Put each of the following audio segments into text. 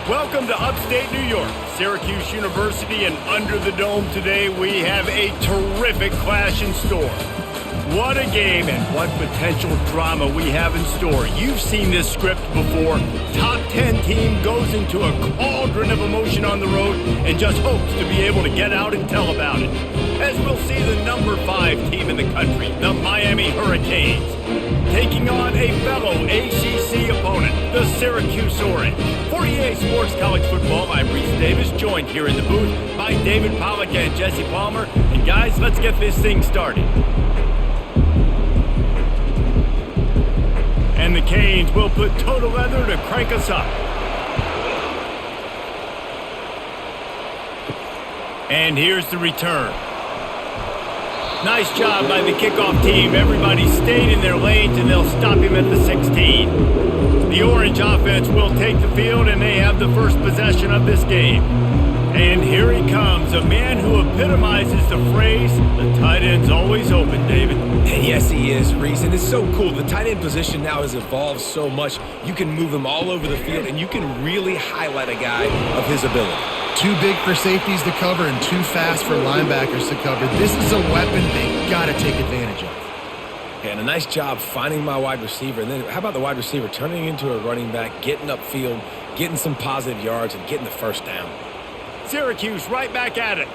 Welcome to upstate New York, Syracuse University, and under the dome today we have a terrific clash in store. What a game and what potential drama we have in store. You've seen this script before. Top 10 team goes into a cauldron of emotion on the road and just hopes to be able to get out and tell about it. As we'll see the number 5 team in the country, the Miami Hurricanes, taking on a fellow ACC opponent, the Syracuse Orange. For EA Sports College Football, I'm Reese Davis, joined here in the booth by David Pollack and Jesse Palmer. And guys, let's get this thing started. And the Canes will put total leather to crank us up. And here's the return. Nice job by the kickoff team. Everybody stayed in their lanes, and they'll stop him at the 16. The Orange offense will take the field, and they have the first possession of this game. And here he comes, a man who epitomizes the phrase, the tight end's always open, David. Yes, he is, Reese, and it's so cool. The tight end position now has evolved so much. You can move him all over the field, and you can really highlight a guy of his ability. Too big for safeties to cover and too fast for linebackers to cover. This is a weapon they got to take advantage of. And a nice job finding my wide receiver. And then how about the wide receiver turning into a running back, getting upfield, getting some positive yards, and getting the first down. Syracuse right back at it.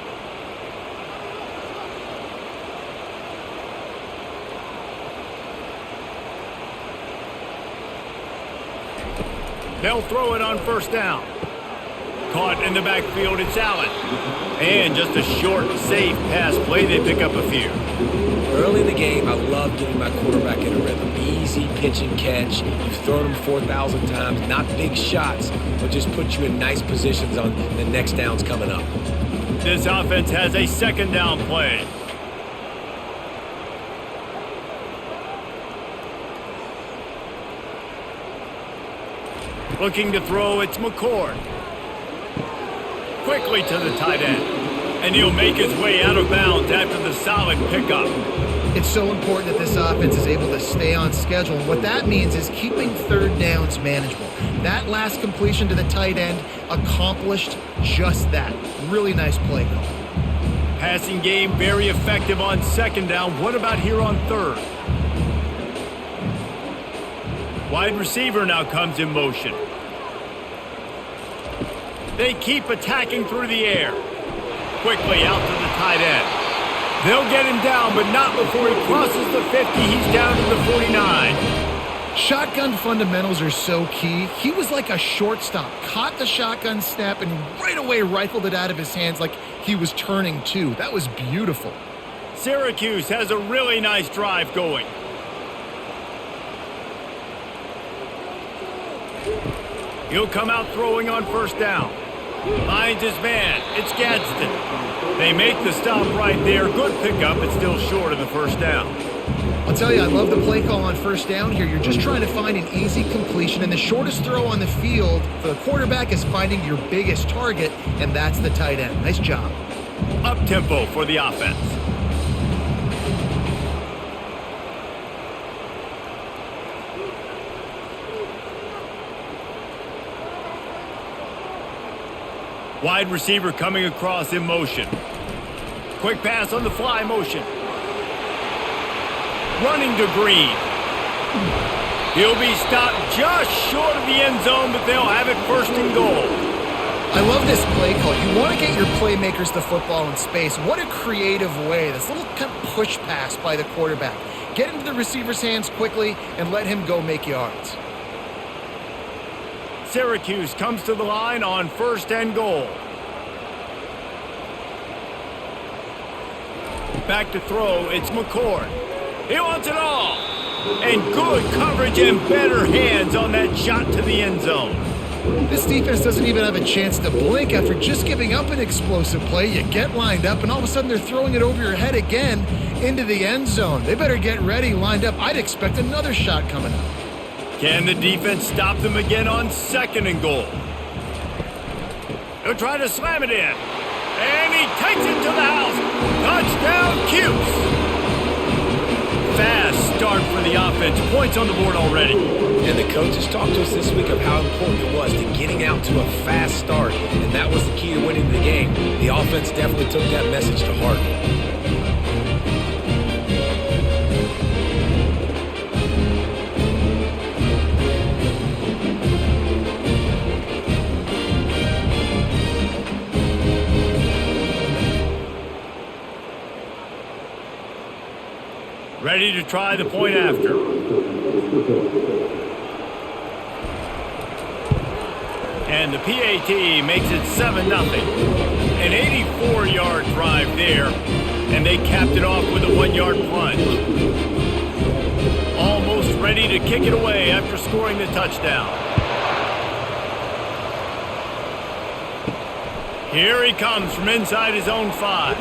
They'll throw it on first down. Caught in the backfield, it's Allen. And just a short, safe pass play, they pick up a few. Early in the game, I love getting my quarterback in a rhythm. Easy pitch and catch. You've thrown them 4,000 times. Not big shots, but just put you in nice positions on the next downs coming up. This offense has a second down play. Looking to throw, it's McCord. Quickly to the tight end. And he'll make his way out of bounds after the solid pickup. It's so important that this offense is able to stay on schedule. And what that means is keeping third downs manageable. That last completion to the tight end accomplished just that. Really nice play call. Passing game very effective on second down. What about here on third? Wide receiver now comes in motion. They keep attacking through the air. Quickly out to the tight end. They'll get him down, but not before he crosses the 50. He's down to the 49. Shotgun fundamentals are so key. He was like a shortstop. Caught the shotgun snap and right away rifled it out of his hands like he was turning two. That was beautiful. Syracuse has a really nice drive going. He'll come out throwing on first down. Finds his man. It's Gadsden. They make the stop right there. Good pickup, but still short of the first down. I'll tell you, I love the play call on first down here. You're just trying to find an easy completion, and the shortest throw on the field for the quarterback is finding your biggest target, and that's the tight end. Nice job. Up-tempo for the offense. Wide receiver coming across in motion. Quick pass on the fly motion. Running to Green. He'll be stopped just short of the end zone, but they'll have it first and goal. I love this play call. You want to get your playmakers the football in space. What a creative way. This little kind of push pass by the quarterback. Get into the receiver's hands quickly and let him go make yards. Syracuse comes to the line on first and goal. Back to throw, it's McCord. He wants it all. And good coverage and better hands on that shot to the end zone. This defense doesn't even have a chance to blink after just giving up an explosive play. You get lined up, and all of a sudden they're throwing it over your head again into the end zone. They better get ready, lined up. I'd expect another shot coming up. Can the defense stop them again on second and goal? He'll try to slam it in. And he takes it to the house. Touchdown, Cuse. Fast start for the offense. Points on the board already. And the coaches talked to us this week of how important it was to getting holding out to a fast start, and that was the key to winning the game. The offense definitely took that message to heart. Ready to try the point after. And the PAT makes it 7-0. An 84-yard drive there, and they capped it off with a 1-yard plunge. Almost ready to kick it away after scoring the touchdown. Here he comes from inside his own 5.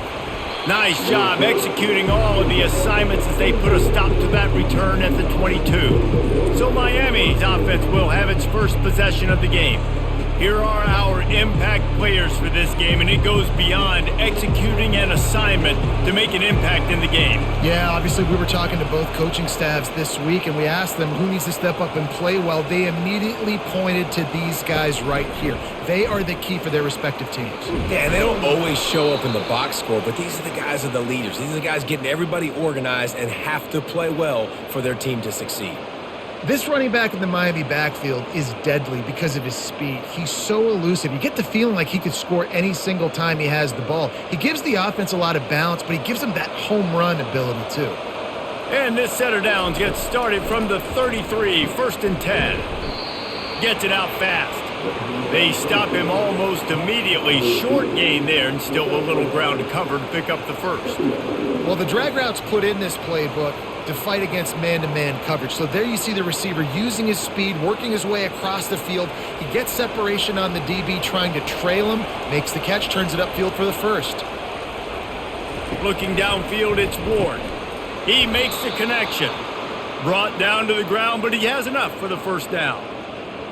Nice job executing all of the assignments as they put a stop to that return at the 22. So Miami's offense will have its first possession of the game. Here are our impact players for this game, and it goes beyond executing an assignment to make an impact in the game. Yeah, obviously we were talking to both coaching staffs this week, and we asked them who needs to step up and play well. They immediately pointed to these guys right here. They are the key for their respective teams. Yeah, and they don't always show up in the box score, but these are the guys that are the leaders. These are the guys getting everybody organized and have to play well for their team to succeed. This running back in the Miami backfield is deadly because of his speed. He's so elusive. You get the feeling like he could score any single time he has the ball. He gives the offense a lot of balance, but he gives them that home run ability too. And this set of downs gets started from the 33, 1st and 10. Gets it out fast. They stop him almost immediately. Short gain there, and still a little ground to cover to pick up the first. Well, the drag routes put in this playbook to fight against man-to-man coverage. So there you see the receiver using his speed, working his way across the field. He gets separation on the DB, trying to trail him, makes the catch, turns it upfield for the first. Looking downfield, it's Ward. He makes the connection. Brought down to the ground, but he has enough for the first down.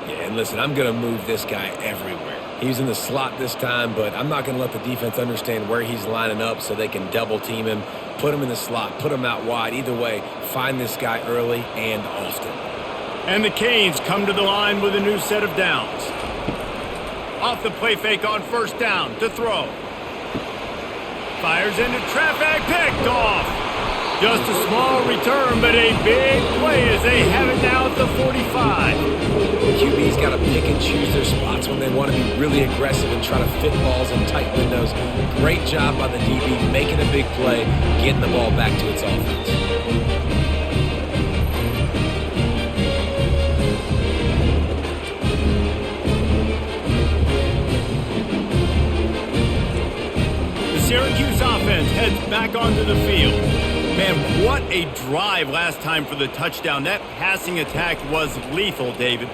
Yeah, and listen, I'm going to move this guy everywhere. He's in the slot this time, but I'm not going to let the defense understand where he's lining up so they can double team him, put him in the slot, put him out wide. Either way, find this guy early and often. And the Canes come to the line with a new set of downs. Off the play fake on first down to throw. Fires into traffic, picked off. Just a small return, but a big play as they have it now at the 45. QB's got to pick and choose their spots when they want to be really aggressive and try to fit balls in tight windows. Great job by the DB making a big play, getting the ball back to its offense. The Syracuse offense heads back onto the field. Man, what a drive last time for the touchdown. That passing attack was lethal, David.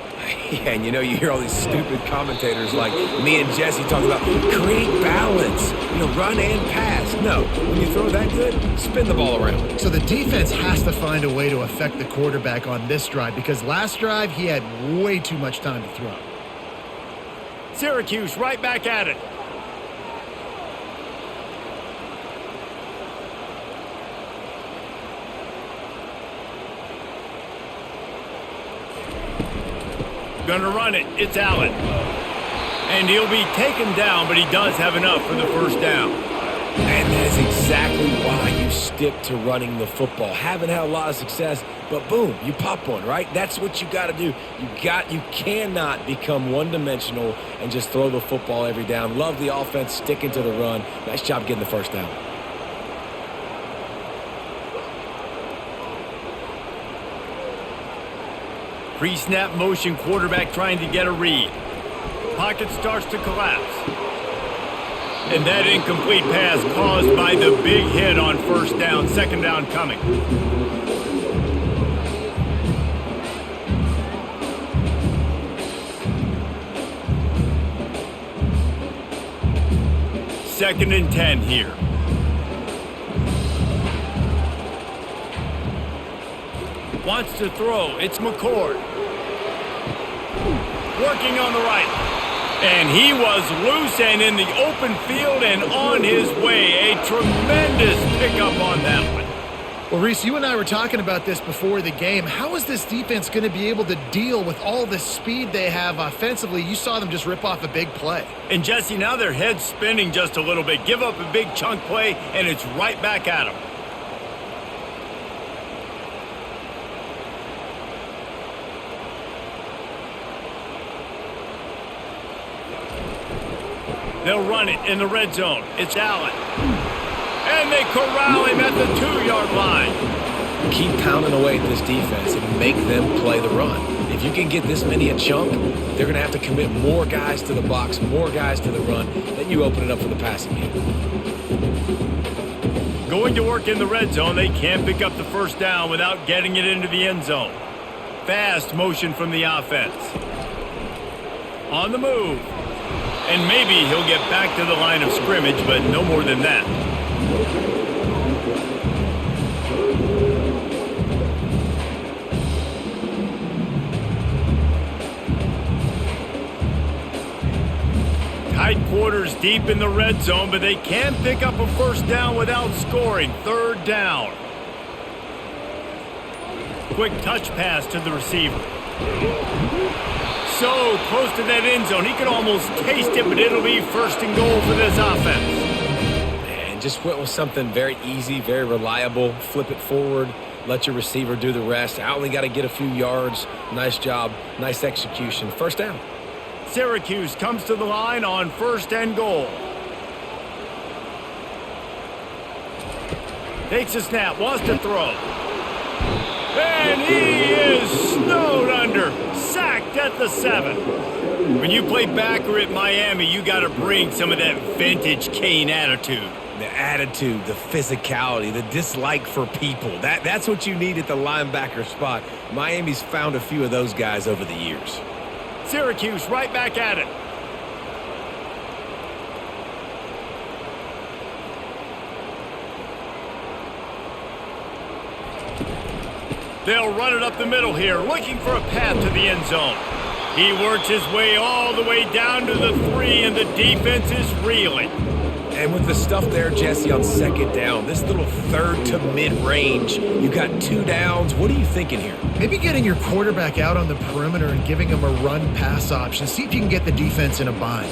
Yeah, and you hear all these stupid commentators like me and Jesse talking about create balance, run and pass. No, when you throw that good, spin the ball around. So the defense has to find a way to affect the quarterback on this drive because last drive he had way too much time to throw. Syracuse right back at it. Gonna run it. It's Allen. And he'll be taken down, but he does have enough for the first down. And that is exactly why you stick to running the football. Haven't had a lot of success, but boom, you pop one, right? That's what you got to do. You cannot become one-dimensional and just throw the football every down. Love the offense, sticking to the run. Nice job getting the first down. Pre-snap motion quarterback trying to get a read. Pocket starts to collapse. And that incomplete pass caused by the big hit on first down. Second down coming. Second and 10 here. Wants to throw. It's McCord. Working on the right. And he was loose and in the open field and on his way. A tremendous pickup on that one. Well, Reese, you and I were talking about this before the game. How is this defense going to be able to deal with all the speed they have offensively? You saw them just rip off a big play. And Jesse, now their head's spinning just a little bit. Give up a big chunk play, and it's right back at them. They'll run it in the red zone. It's Allen. And they corral him at the 2-yard line. Keep pounding away at this defense and make them play the run. If you can get this many a chunk, they're going to have to commit more guys to the box, more guys to the run. Then you open it up for the passing game. Going to work in the red zone, they can't pick up the first down without getting it into the end zone. Fast motion from the offense. On the move. And maybe he'll get back to the line of scrimmage, but no more than that. Tight quarters deep in the red zone, but they can pick up a first down without scoring. 3rd down. Quick touch pass to the receiver. So close to that end zone. He could almost taste it, but it'll be 1st and goal for this offense. And just went with something very easy, very reliable. Flip it forward. Let your receiver do the rest. I only got to get a few yards. Nice job. Nice execution. 1st down. Syracuse comes to the line on 1st and goal. Takes a snap, wants to throw. And he is snowed under. Sacked at the 7. When you play backer at Miami, you got to bring some of that vintage Kane attitude. The attitude, the physicality, the dislike for people. That's what you need at the linebacker spot. Miami's found a few of those guys over the years. Syracuse right back at it. They'll run it up the middle here, looking for a path to the end zone. He works his way all the way down to the 3, and the defense is reeling. And with the stuff there, Jesse, on 2nd down, this little 3rd to mid-range, you got 2 downs. What are you thinking here? Maybe getting your quarterback out on the perimeter and giving him a run-pass option. See if you can get the defense in a bind.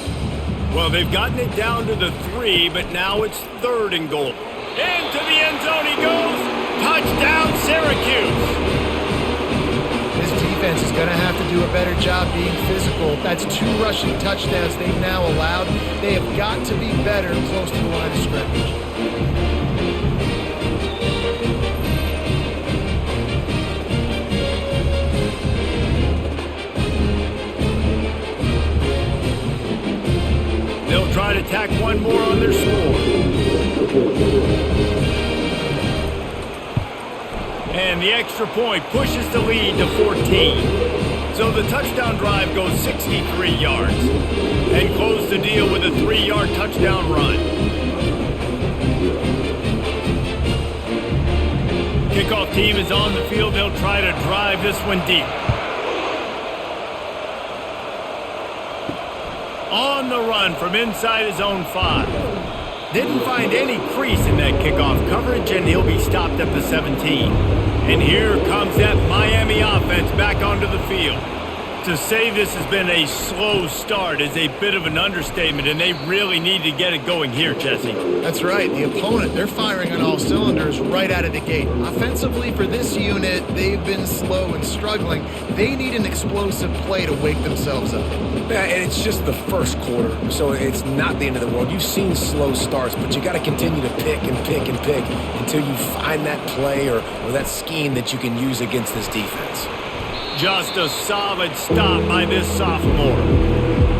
Well, they've gotten it down to the 3, but now it's 3rd and goal. Into the end zone he goes. Touchdown, Syracuse. This defense is going to have to do a better job being physical. That's 2 rushing touchdowns they've now allowed. They have got to be better close to the line of scrimmage. They'll try to tack one more on their score. And the extra point pushes the lead to 14. So the touchdown drive goes 63 yards. And close the deal with a 3-yard touchdown run. Kickoff team is on the field. They'll try to drive this one deep. On the run from inside his own 5. Didn't find any crease in that kickoff coverage, and he'll be stopped at the 17. And here comes that Miami offense back onto the field. To say this has been a slow start is a bit of an understatement, and they really need to get it going here, Jesse. That's right. The opponent, they're firing on all cylinders right out of the gate. Offensively for this unit, they've been slow and struggling. They need an explosive play to wake themselves up. Yeah, and it's just the 1st quarter, so it's not the end of the world. You've seen slow starts, but you got to continue to pick and pick and pick until you find that play or that scheme that you can use against this defense. Just a solid stop by this sophomore.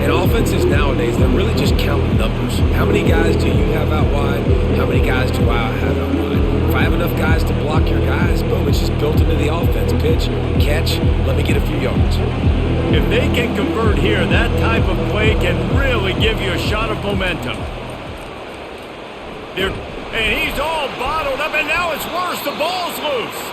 And offenses nowadays, they're really just counting numbers. How many guys do you have out wide? How many guys do I have out wide? If I have enough guys to block your guys, boom, it's just built into the offense. Pitch, catch, let me get a few yards. If they can convert here, that type of play can really give you a shot of momentum. And he's all bottled up, and now it's worse. The ball's loose.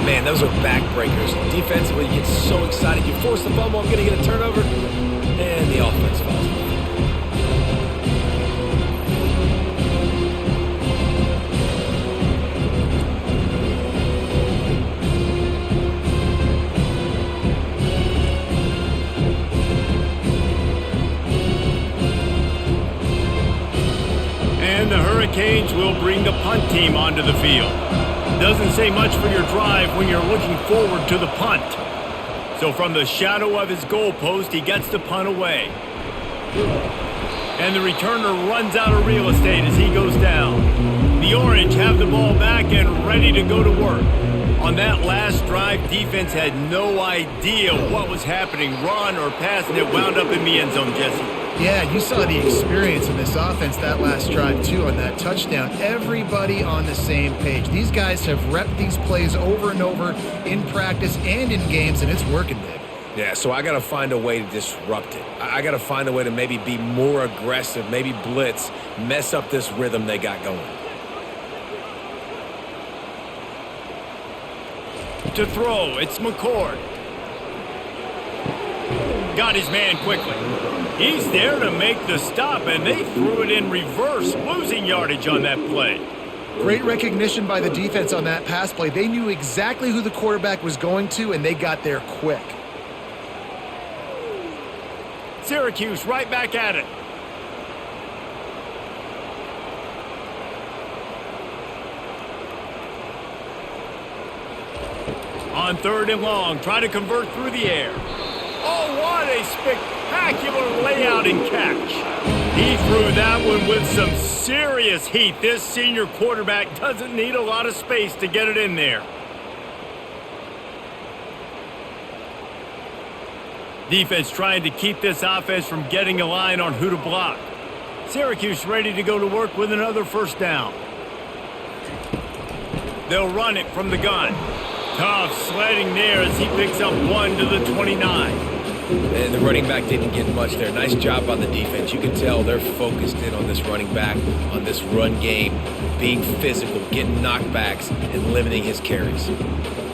Man, those are backbreakers. Defensively, you get so excited. You force the fumble, I'm going to get a turnover, and the offense falls off. and the Hurricanes will bring the punt team onto the field. Doesn't say much for your drive when you're looking forward to the punt. So from the shadow of his goalpost, he gets the punt away. And the returner runs out of real estate as he goes down. The Orange have the ball back and ready to go to work. On that last drive, defense had no idea what was happening, run or pass, and it wound up in the end zone, Jesse. Yeah, you saw the experience in this offense that last drive, too, on that touchdown. Everybody on the same page. These guys have repped these plays over and over in practice and in games, and it's working, Dave. Yeah, so I got to find a way to disrupt it. I got to find a way to maybe be more aggressive, maybe blitz, mess up this rhythm they got going. To throw, it's McCord. Got his man quickly. He's there to make the stop, and they threw it in reverse, losing yardage on that play. Great recognition by the defense on that pass play. They knew exactly who the quarterback was going to, and they got there quick. Syracuse right back at it. On 3rd and long, try to convert through the air. Oh, what a spectacular layout and catch. He threw that one with some serious heat. This senior quarterback doesn't need a lot of space to get it in there. Defense trying to keep this offense from getting a line on who to block. Syracuse ready to go to work with another first down. They'll run it from the gun. Tough sledding there as he picks up 1 to the 29. And the running back didn't get much there. Nice job by the defense. You can tell they're focused in on this running back, on this run game, being physical, getting knockbacks, and limiting his carries.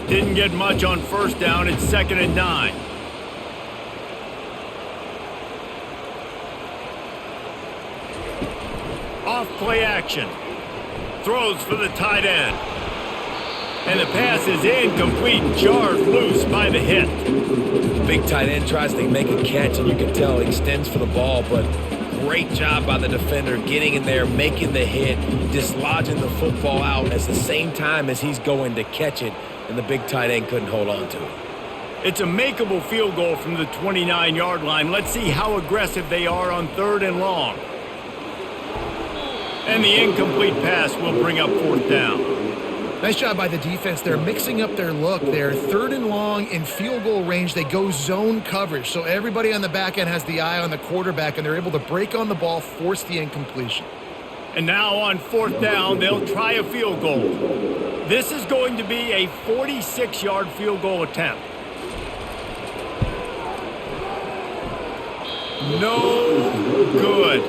Didn't get much on first down. It's 2nd and 9. Off play action. Throws for the tight end. And the pass is incomplete, jarred loose by the hit. The big tight end tries to make a catch, and you can tell he extends for the ball, but great job by the defender getting in there, making the hit, dislodging the football out at the same time as he's going to catch it, and the big tight end couldn't hold on to it. It's a makeable field goal from the 29-yard line. Let's see how aggressive they are on 3rd and long. And the incomplete pass will bring up 4th down. Nice job by the defense. They're mixing up their look. They're 3rd and long in field goal range. They go zone coverage. So everybody on the back end has the eye on the quarterback, and they're able to break on the ball, force the incompletion. And now on 4th down, they'll try a field goal. This is going to be a 46-yard field goal attempt. No good.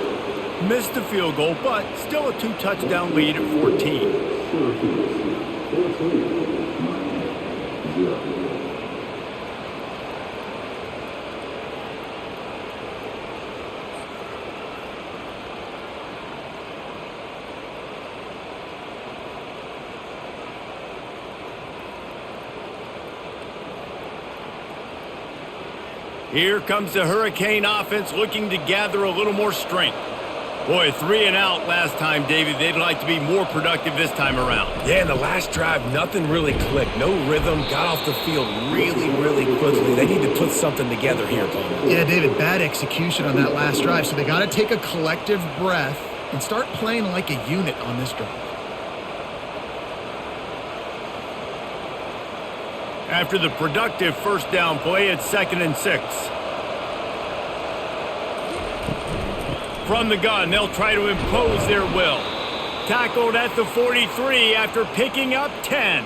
Missed the field goal, but still a 2-touchdown lead at 14. Here comes the Hurricane offense looking to gather a little more strength. Boy, 3 and out last time, David. They'd like to be more productive this time around. Yeah, in the last drive, nothing really clicked. No rhythm, got off the field really, really quickly. They need to put something together here, Paul. Yeah, David, bad execution on that last drive, so they got to take a collective breath and start playing like a unit on this drive. After the productive first down play, it's 2nd and 6. From the gun, they'll try to impose their will. Tackled at the 43 after picking up 10.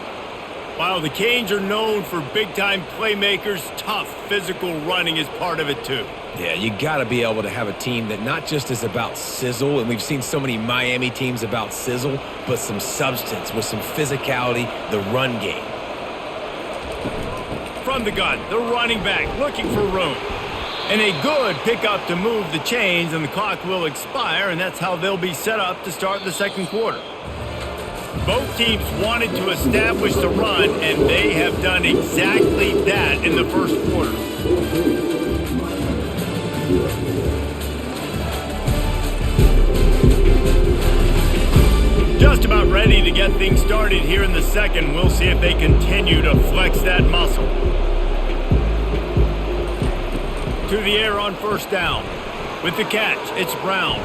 While the Canes are known for big-time playmakers, tough physical running is part of it too. Yeah, you got to be able to have a team that not just is about sizzle, and we've seen so many Miami teams about sizzle, but some substance with some physicality, the run game. From the gun, the running back looking for room. And a good pickup to move the chains, and the clock will expire, and that's how they'll be set up to start the second quarter. Both teams wanted to establish the run, and they have done exactly that in the first quarter. about ready to get things started here in the second. We'll see if they continue to flex that muscle. To the air on first down. With the catch, it's Brown.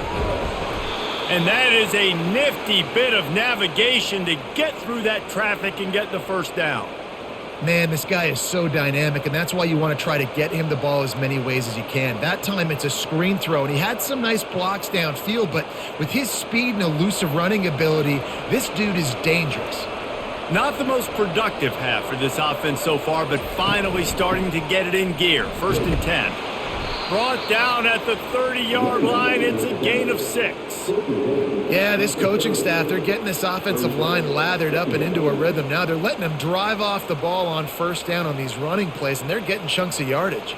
And that is a nifty bit of navigation to get through that traffic and get the first down. Man, this guy is so dynamic, and that's why you want to try to get him the ball as many ways as you can. That time, it's a screen throw, and he had some nice blocks downfield, but with his speed and elusive running ability, this dude is dangerous. Not the most productive half for this offense so far, but finally starting to get it in gear. 1st and 10. Brought down at the 30-yard line. It's a gain of 6. Yeah, this coaching staff, they're getting this offensive line lathered up and into a rhythm. Now they're letting them drive off the ball on first down on these running plays, and they're getting chunks of yardage.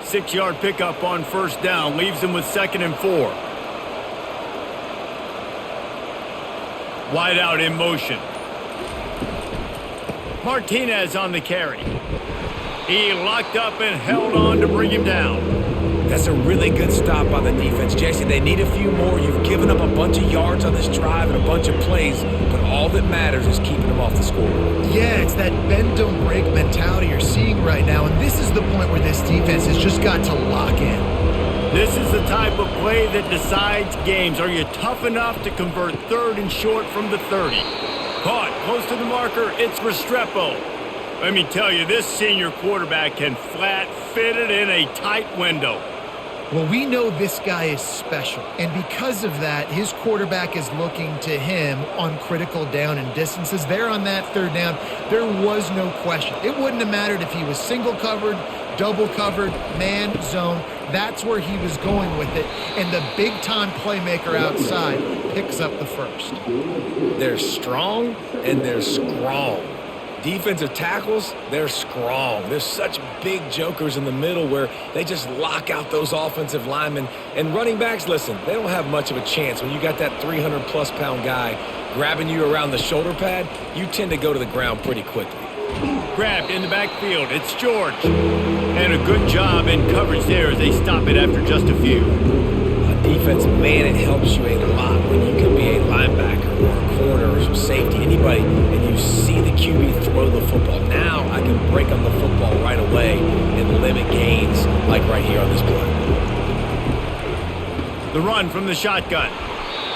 6-yard pickup on first down. Leaves them with 2nd and 4. Wide out in motion. Martinez on the carry. He locked up and held on to bring him down. That's a really good stop by the defense, Jesse. They need a few more. You've given up a bunch of yards on this drive and a bunch of plays, but all that matters is keeping them off the scoreboard. Yeah, it's that bend don't break mentality you're seeing right now, and this is the point where this defense has just got to lock in. This is the type of play that decides games. Are you tough enough to convert 3rd and short from the 30? Caught close to the marker. It's Restrepo. Let me tell you, this senior quarterback can flat fit it in a tight window. Well, we know this guy is special, and because of that, his quarterback is looking to him on critical down and distances. There on that 3rd down, there was no question. It wouldn't have mattered if he was single covered, double covered, man, zone. That's where he was going with it, and the big-time playmaker outside picks up the first. They're strong and they're strong. Defensive tackles, they're strong. There's such big jokers in the middle where they just lock out those offensive linemen. And running backs, listen, they don't have much of a chance. When you got that 300-plus pound guy grabbing you around the shoulder pad, you tend to go to the ground pretty quickly. Grabbed in the backfield. It's George. And a good job in coverage there as they stop it after just a few. On defense, man, it helps you a lot when you can be a linebacker or a corner or some safety, anybody, and you see the QB throw the football. Now I can break on the football right away and limit gains like right here on this play. The run from the shotgun.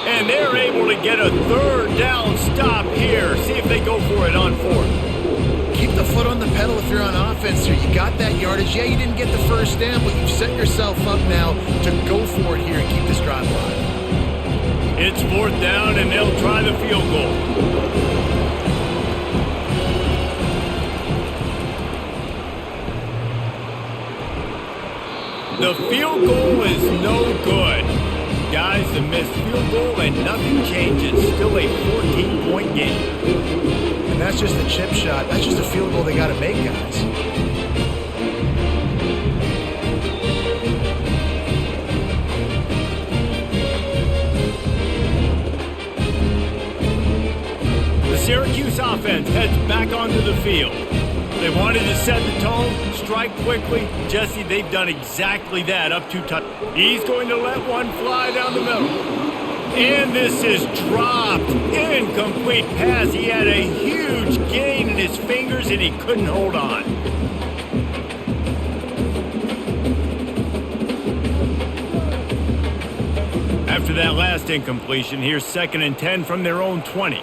And they're able to get a 3rd down stop here. See if they go for it on 4th. Keep the foot on the pedal if you're on offense here. You got that yardage. Yeah, you didn't get the first down, but you've set yourself up now to go for it here and keep this drive alive. It's 4th down, and they'll try the field goal. The field goal is no good. Guys, the missed field goal, and nothing changes. Still a 14-point game. And that's just a chip shot. That's just a field goal they got to make, guys. The Syracuse offense heads back onto the field. They wanted to set the tone, strike quickly. Jesse, they've done exactly that up to touch. He's going to let one fly down the middle. And this is dropped. Incomplete pass. He had a huge gain in his fingers, and he couldn't hold on. After that last incompletion, here's 2nd and 10 from their own 20.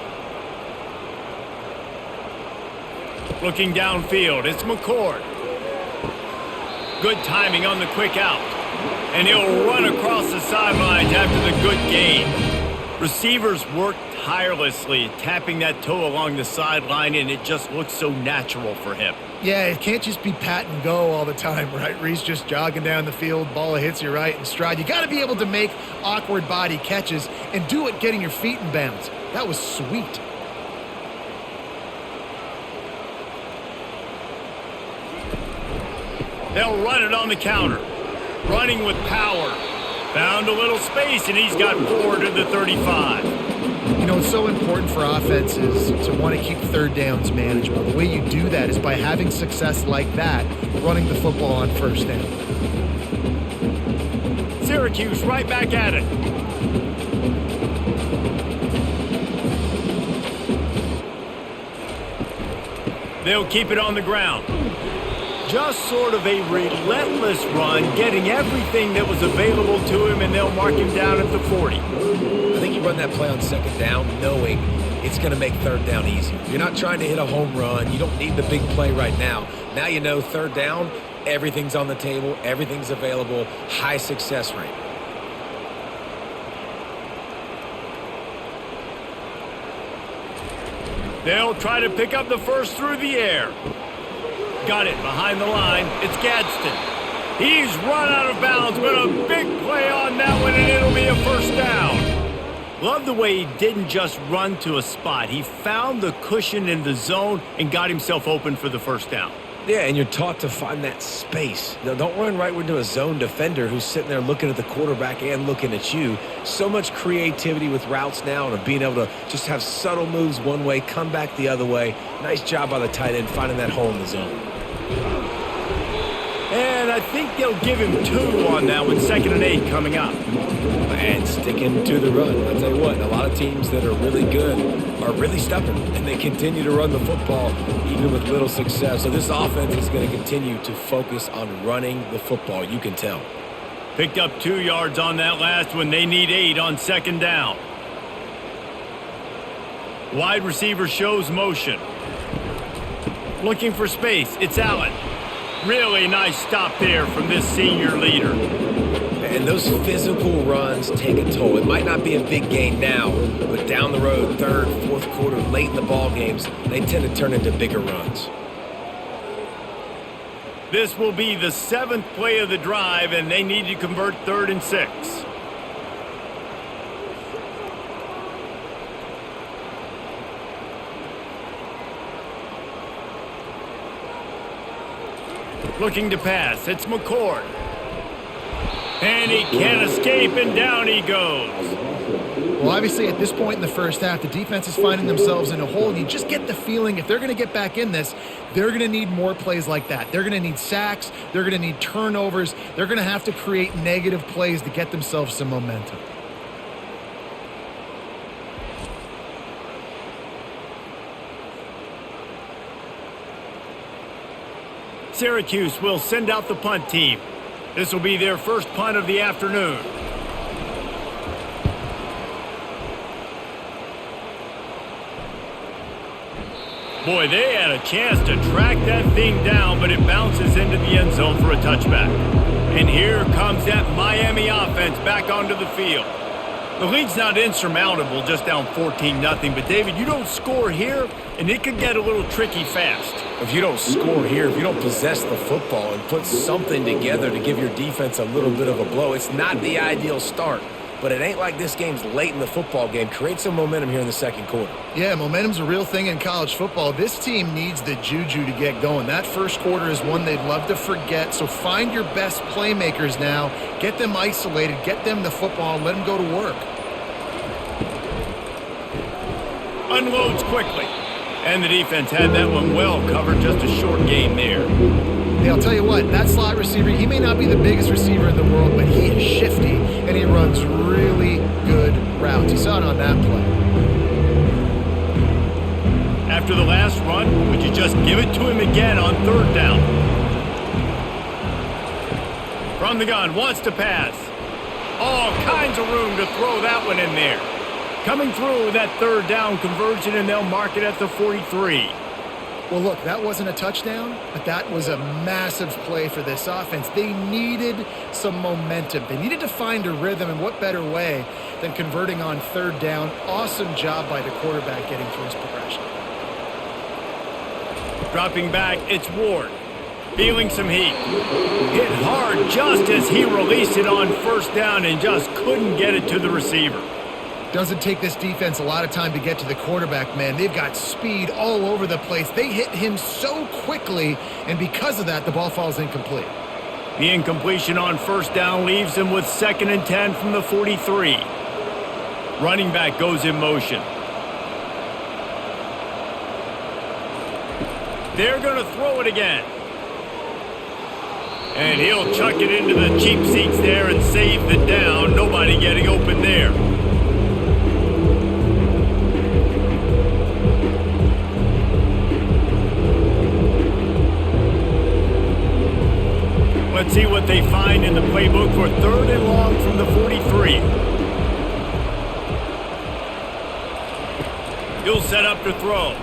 Looking downfield, it's McCord. Good timing on the quick out. And he'll run across the sidelines after the good gain. Receivers work tirelessly, tapping that toe along the sideline, and it just looks so natural for him. Yeah, it can't just be pat and go all the time, right? Reese just jogging down the field, ball hits you right in stride. You got to be able to make awkward body catches and do it getting your feet in bounds. That was sweet. They'll run it on the counter. Running with power. Found a little space, and he's got 4 to the 35. You know, it's so important for offenses to want to keep 3rd downs manageable. The way you do that is by having success like that, running the football on 1st down. Syracuse right back at it. They'll keep it on the ground. Just sort of a relentless run, getting everything that was available to him, and they'll mark him down at the 40. I think you run that play on second down knowing it's going to make third down easier. You're not trying to hit a home run. You don't need the big play right now. Now you know third down, everything's on the table, everything's available, high success rate. They'll try to pick up the first through the air. Got it behind the line. It's Gadsden. He's run out of bounds, but a big play on that one, and it'll be a first down. Love the way he didn't just run to a spot. He found the cushion in the zone and got himself open for the first down. Yeah, and you're taught to find that space. Now, don't run right into a zone defender who's sitting there looking at the quarterback and looking at you. So much creativity with routes now and being able to just have subtle moves one way, come back the other way. Nice job by the tight end finding that hole in the zone. And I think they'll give him 2 on that one, 2nd and 8 coming up. And sticking to the run. I'll tell you what, a lot of teams that are really good are really stubborn, and they continue to run the football even with little success. So this offense is going to continue to focus on running the football. You can tell. Picked up 2 yards on that last one. They need 8 on 2nd down. Wide receiver shows motion. Looking for space. It's Allen. Really nice stop there from this senior leader. And those physical runs take a toll. It might not be a big gain now, but down the road, third, fourth quarter, late in the ball games, they tend to turn into bigger runs. This will be the 7th play of the drive, and they need to convert 3rd and 6. Looking to pass. It's McCord. And he can't escape, and down he goes. Well, obviously, at this point in the first half, the defense is finding themselves in a hole, and you just get the feeling if they're going to get back in this, they're going to need more plays like that. They're going to need sacks. They're going to need turnovers. They're going to have to create negative plays to get themselves some momentum. Syracuse will send out the punt team. This will be their first punt of the afternoon. Boy, they had a chance to track that thing down, but it bounces into the end zone for a touchback. And here comes that Miami offense back onto the field. The lead's not insurmountable, just down 14-0. But, David, you don't score here, and it could get a little tricky fast. If you don't score here, if you don't possess the football and put something together to give your defense a little bit of a blow, it's not the ideal start. But it ain't like this game's late in the football game. Create some momentum here in the second quarter. Yeah, momentum's a real thing in college football. This team needs the juju to get going. That first quarter is one they'd love to forget. So find your best playmakers now. Get them isolated. Get them the football and let them go to work. Unloads quickly. And the defense had that one well covered. Just a short gain there. Hey, I'll tell you what, that slot receiver, he may not be the biggest receiver in the world, but he is shifty, and he runs really good routes. You saw it on that play. After the last run, would you just give it to him again on 3rd down? From the gun, wants to pass. All kinds of room to throw that one in there. Coming through that 3rd down conversion, and they'll mark it at the 43. Well, look, that wasn't a touchdown, but that was a massive play for this offense. They needed some momentum. They needed to find a rhythm, and what better way than converting on 3rd down. Awesome job by the quarterback getting through his progression. Dropping back, it's Ward. Feeling some heat. Hit hard just as he released it on 1st down and just couldn't get it to the receiver. Doesn't take this defense a lot of time to get to the quarterback, man. They've got speed all over the place. They hit him so quickly, and because of that, the ball falls incomplete. The incompletion on 1st down leaves him with 2nd and 10 from the 43. Running back goes in motion. They're going to throw it again. And he'll chuck it into the cheap seats there and save the down. Nobody getting open there. see what they find in the playbook for 3rd and long from the 43. He'll set up to throw.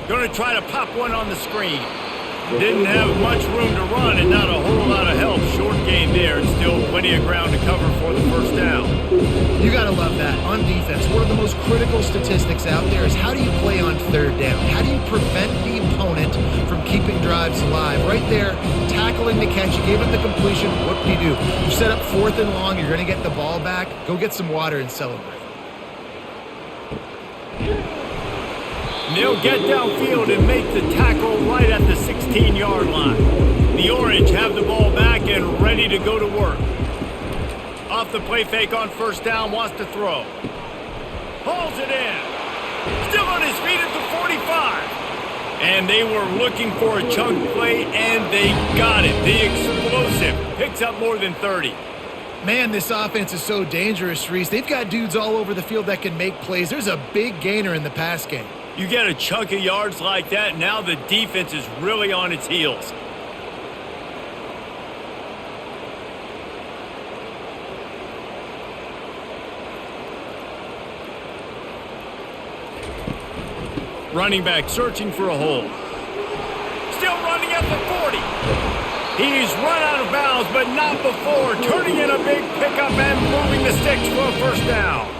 Going to try to pop one on the screen. Didn't have much room to run and not a whole lot of help. Short gain there and still plenty of ground to cover for the first down. You got to love that. On defense, one of the most critical statistics out there is how do you play on 3rd down? How do you prevent the opponent from keeping drives alive? Right there, tackling the catch. You gave up the completion. What do? You set up 4th and long. You're going to get the ball back. Go get some water and celebrate. And they'll get downfield and make the tackle right at the 16-yard line. The Orange have the ball back and ready to go to work. Off the play fake on 1st down, wants to throw. Hauls it in. Still on his feet at the 45. And they were looking for a chunk play, and they got it. The explosive picks up more than 30. Man, this offense is so dangerous, Reese. They've got dudes all over the field that can make plays. There's a big gainer in the pass game. You get a chunk of yards like that, now the defense is really on its heels. Running back searching for a hole. Still running at the 40. He's run out of bounds, but not before. Turning in a big pickup and moving the sticks for a 1st down.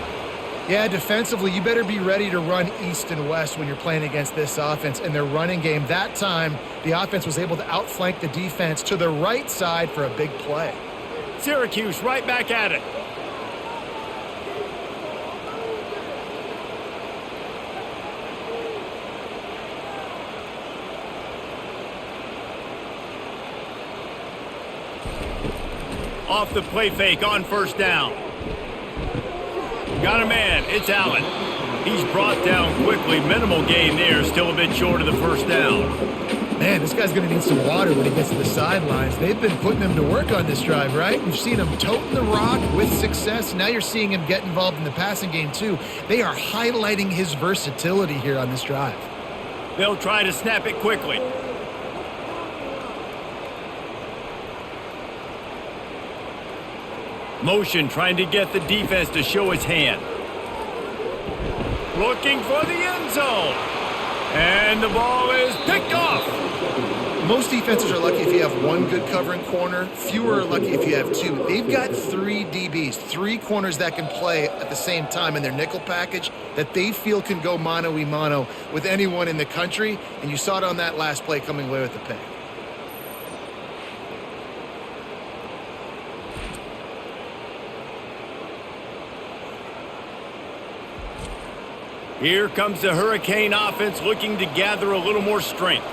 Yeah, defensively, you better be ready to run east and west when you're playing against this offense. In their running game, that time, the offense was able to outflank the defense to the right side for a big play. Syracuse right back at it. Off the play fake on 1st down. Got a man. It's Allen. He's brought down quickly. Minimal gain there. Still a bit short of the 1st down. Man, this guy's going to need some water when he gets to the sidelines. They've been putting him to work on this drive, right? You've seen him toting the rock with success. Now you're seeing him get involved in the passing game, too. They are highlighting his versatility here on this drive. They'll try to snap it quickly. Motion trying to get the defense to show his hand. Looking for the end zone. And the ball is picked off. Most defenses are lucky if you have one good covering corner. Fewer are lucky if you have two. They've got 3 DBs, 3 corners that can play at the same time in their nickel package that they feel can go mano-a-mano with anyone in the country. And you saw it on that last play coming away with the pick. Here comes the Hurricane offense looking to gather a little more strength.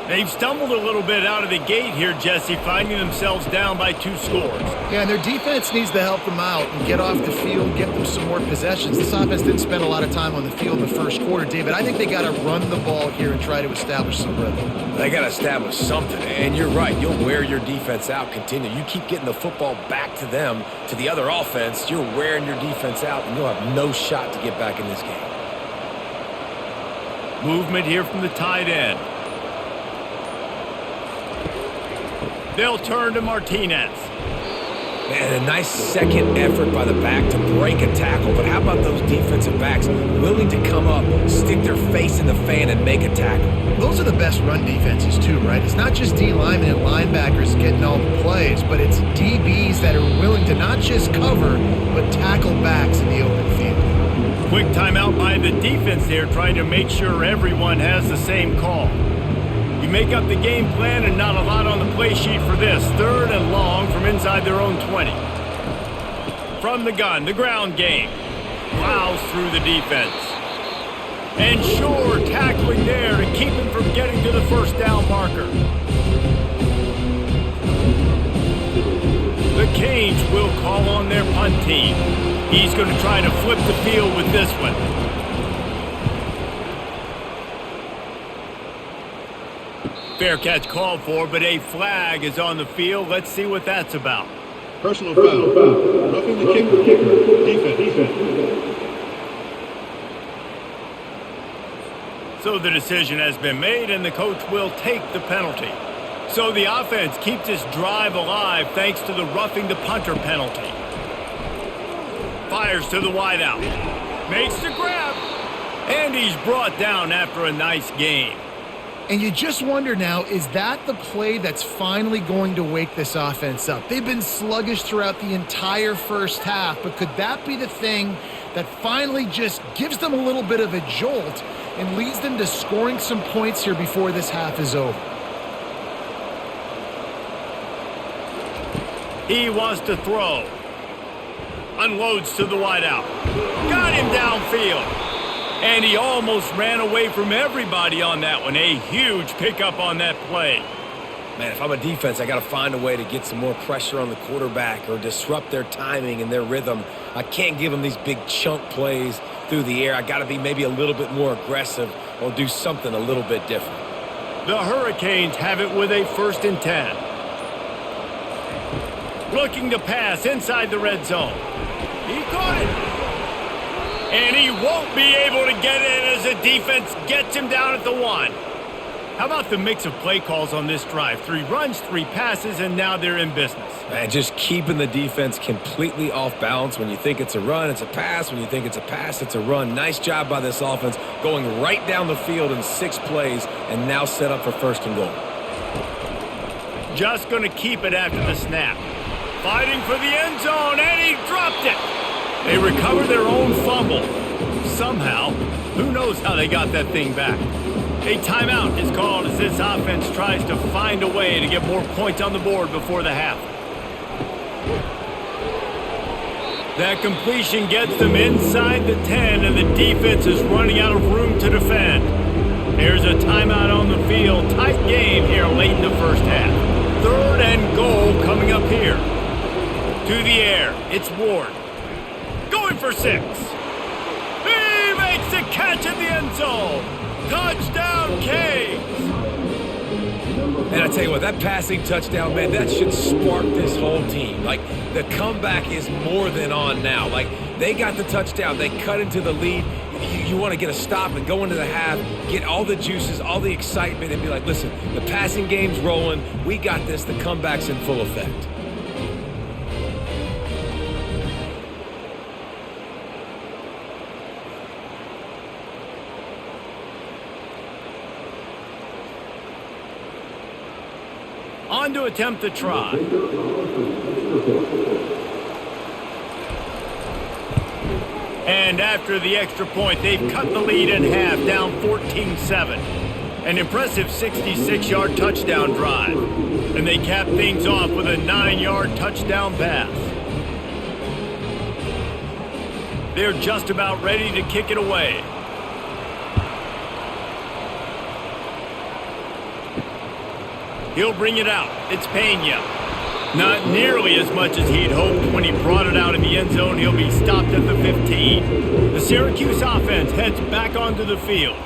They've stumbled a little bit out of the gate here, Jesse, finding themselves down by 2 scores. Yeah, and their defense needs to help them out and get off the field, get them some more possessions. This offense didn't spend a lot of time on the field in the 1st quarter, David. I think they got to run the ball here and try to establish some rhythm. They got to establish something, and you're right. You'll wear your defense out, continue. You keep getting the football back to them, to the other offense, you're wearing your defense out, and you'll have no shot to get back in this game. Movement here from the tight end. They'll turn to Martinez. Man, a nice second effort by the back to break a tackle, but how about those defensive backs willing to come up, stick their face in the fan, and make a tackle? Those are the best run defenses too, right? It's not just D linemen and linebackers getting all the plays, but it's DBs that are willing to not just cover, but tackle backs in the open field. Quick timeout by the defense there, trying to make sure everyone has the same call. You make up the game plan and not a lot on the play sheet for this. 3rd and long from inside their own 20. From the gun, the ground game. Plows through the defense. And sure, tackling there to keep him from getting to the 1st down marker. The Canes will call on their punt team. He's going to try to flip the field with this one. Fair catch called for, but a flag is on the field. Let's see what that's about. Personal foul. Roughing the kicker. Defense. So the decision has been made, and the coach will take the penalty. So the offense keeps this drive alive thanks to the roughing the punter penalty. Fires to the wideout. Makes the grab. And he's brought down after a nice gain. And you just wonder now, is that the play that's finally going to wake this offense up? They've been sluggish throughout the entire first half, but could that be the thing that finally just gives them a little bit of a jolt and leads them to scoring some points here before this half is over? He wants to throw. Unloads to the wideout. Got him downfield. And he almost ran away from everybody on that one. A huge pickup on that play. Man, if I'm a defense, I got to find a way to get some more pressure on the quarterback or disrupt their timing and their rhythm. I can't give them these big chunk plays through the air. I got to be maybe a little bit more aggressive or do something a little bit different. The Hurricanes have it with a 1st and 10. Looking to pass inside the red zone. He caught it. And he won't be able to get in as the defense gets him down at the 1. How about the mix of play calls on this drive? 3 runs, 3 passes, and now they're in business. Man, just keeping the defense completely off balance. When you think it's a run, it's a pass. When you think it's a pass, it's a run. Nice job by this offense going right down the field in 6 plays and now set up for 1st and goal. Just going to keep it after the snap. Fighting for the end zone, and he dropped it. They recover their own fumble. Somehow, who knows how they got that thing back. A timeout is called as this offense tries to find a way to get more points on the board before the half. That completion gets them inside the 10, and the defense is running out of room to defend. There's a timeout on the field. Tight game here late in the first half. 3rd and goal coming up here. To the air, it's Ward. Going for 6. He makes the catch in the end zone. Touchdown, Canes. And I tell you what, that passing touchdown, man, that should spark this whole team. Like, the comeback is more than on now. Like, they got the touchdown. They cut into the lead. You want to get a stop and go into the half, get all the juices, all the excitement, and be like, listen, the passing game's rolling. We got this. The comeback's in full effect. On to attempt the try. And after the extra point, they've cut the lead in half, down 14-7. An impressive 66-yard touchdown drive. And they cap things off with a 9-yard touchdown pass. They're just about ready to kick it away. He'll bring it out. It's Pena. Not nearly as much as he'd hoped when he brought it out in the end zone. He'll be stopped at the 15. The Syracuse offense heads back onto the field.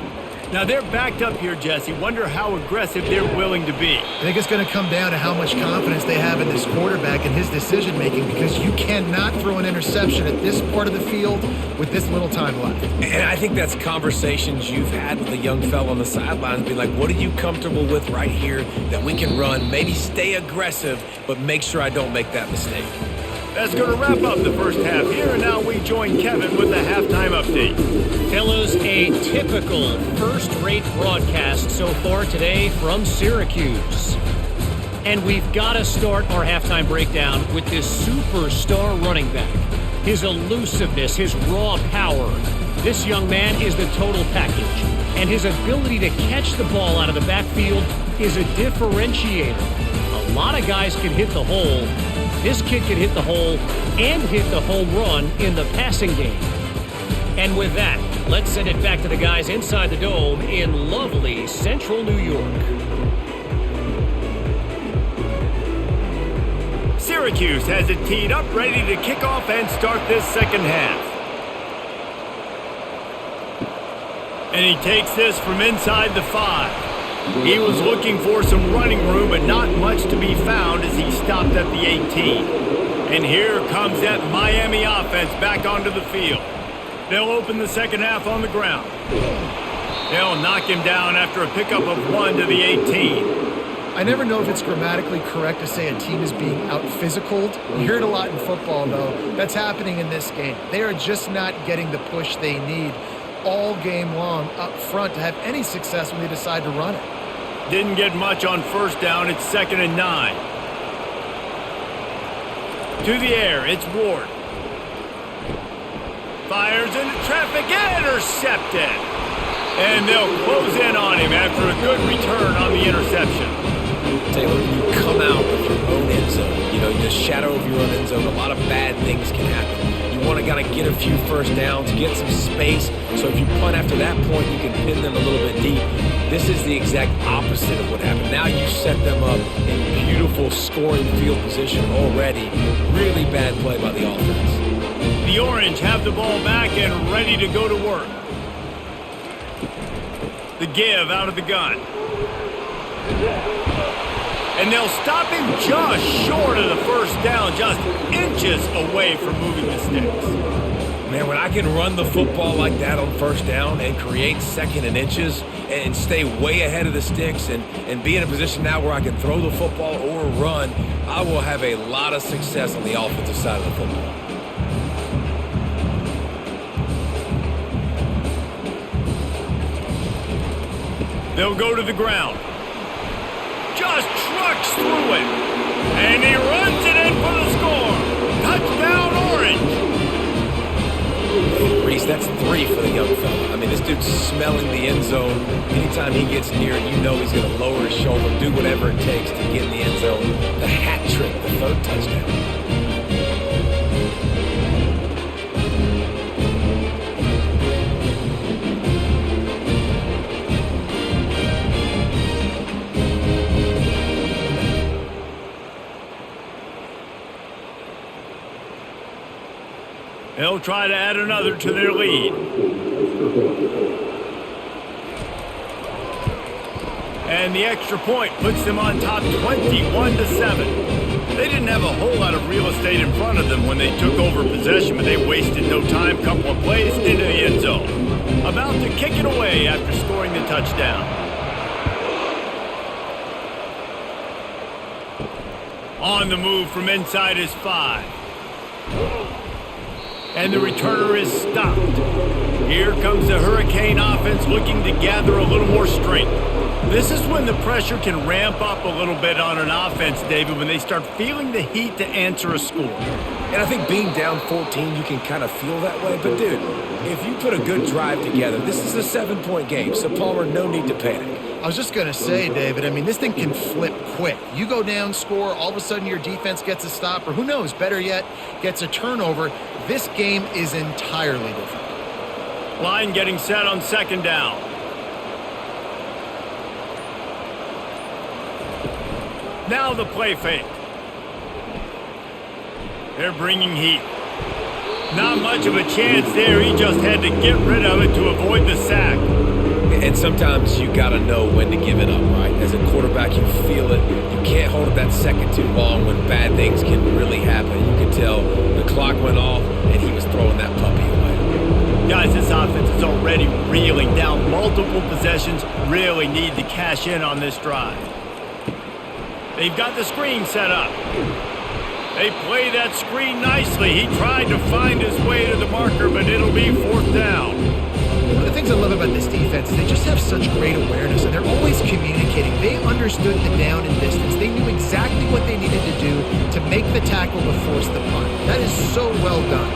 Now they're backed up here, Jesse. Wonder how aggressive they're willing to be. I think it's going to come down to how much confidence they have in this quarterback and his decision-making, because you cannot throw an interception at this part of the field with this little time left. And I think that's conversations you've had with a young fella on the sidelines. Be like, what are you comfortable with right here that we can run? Maybe stay aggressive, but make sure I don't make that mistake. That's going to wrap up the first half here, and now we join Kevin with the halftime update. Fellas, a typical first-rate broadcast so far today from Syracuse. And we've got to start our halftime breakdown with this superstar running back. His elusiveness, his raw power. This young man is the total package. And his ability to catch the ball out of the backfield is a differentiator. A lot of guys can hit the hole. This kid can hit the hole and hit the home run in the passing game. And with that, let's send it back to the guys inside the dome in lovely central New York. Syracuse has it teed up, ready to kick off and start this second half. And he takes this from inside the 5. He was looking for some running room, but not much to be found as he stopped at the 18. And here comes that Miami offense back onto the field. They'll open the second half on the ground. They'll knock him down after a pickup of 1 to the 18. I never know if it's grammatically correct to say a team is being out-physicaled. You hear it a lot in football, though. That's happening in this game. They are just not getting the push they need all game long up front to have any success when they decide to run it. Didn't get much on first down. It's 2nd and 9. To the air, it's Ward. Fires into traffic, intercepted. And they'll close in on him after a good return on the interception. Tell you what, when you come out of your own end zone, the shadow of your own end zone, a lot of bad things can happen. You want to kind of get a few first downs, get some space, so if you punt after that point, you can pin them a little bit deep. This is the exact opposite of what happened. Now you set them up in beautiful scoring field position already. Really bad play by the offense. The Orange have the ball back and ready to go to work. The give out of the gun. And they'll stop him just short of the first down, just inches away from moving the sticks. Man, when I can run the football like that on first down and create 2nd and inches and stay way ahead of the sticks and be in a position now where I can throw the football or run, I will have a lot of success on the offensive side of the football. They'll go to the ground. Just trucks through it. And he runs it in for the score. Touchdown, Orange. Reese, that's 3 for the young fella. I mean, this dude's smelling the end zone. Anytime he gets near it, he's going to lower his shoulder, do whatever it takes to get in the end zone. The hat trick, the 3rd touchdown. They'll try to add another to their lead. And the extra point puts them on top 21-7. They didn't have a whole lot of real estate in front of them when they took over possession, but they wasted no time. Couple of plays into the end zone. About to kick it away after scoring the touchdown. On the move from inside his 5. And the returner is stopped. Here comes the Hurricane offense looking to gather a little more strength. This is when the pressure can ramp up a little bit on an offense, David, when they start feeling the heat to answer a score. And I think being down 14, you can kind of feel that way. But, dude, if you put a good drive together, this is a 7-point game. So, Palmer, no need to panic. I was just going to say, David, I mean, this thing can flip quick. You go down, score, all of a sudden your defense gets a stop, or who knows, better yet, gets a turnover. This game is entirely different. Line getting set on 2nd down. Now the play fake. They're bringing heat. Not much of a chance there. He just had to get rid of it to avoid the sack. And sometimes you got to know when to give it up, right? As a quarterback, you feel it. You can't hold it that second too long when bad things can really happen. You can tell the clock went off, and he was throwing that puppy away. Guys, this offense is already reeling down multiple possessions. Really need to cash in on this drive. They've got the screen set up. They play that screen nicely. He tried to find his way to the marker, but it'll be 4th down. One of the things I love about this defense is they just have such great awareness, and they're always communicating. They understood the down and distance. They knew exactly what they needed to do to make the tackle to force the punt. That is so well done.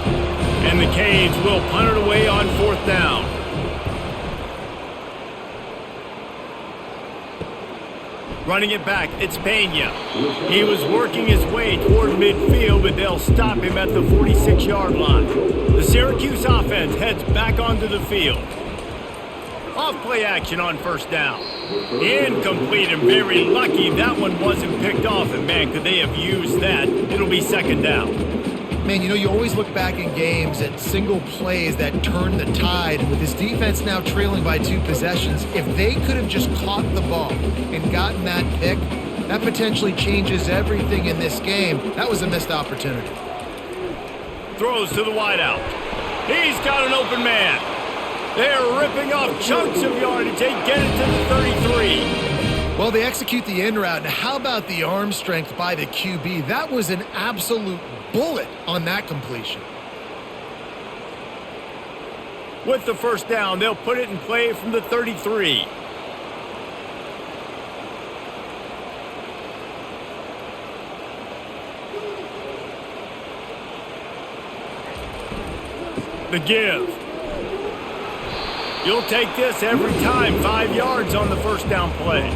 And the Canes will punt it away on 4th down. Running it back, it's Pena. He was working his way toward midfield, but they'll stop him at the 46-yard line. The Syracuse offense heads back onto the field. Off play action on 1st down. Incomplete, and very lucky that one wasn't picked off. And man, could they have used that. It'll be 2nd down. Man, you always look back in games at single plays that turn the tide. And with this defense now trailing by 2 possessions, if they could have just caught the ball and gotten that pick, that potentially changes everything in this game. That was a missed opportunity. Throws to the wideout. He's got an open man. They're ripping off chunks of yardage. They get it to the 33. Well, they execute the in route. Now, how about the arm strength by the QB? That was an absolute bullet on that completion. With the first down, they'll put it in play from the 33. The give. You'll take this every time. 5 yards on the first down play.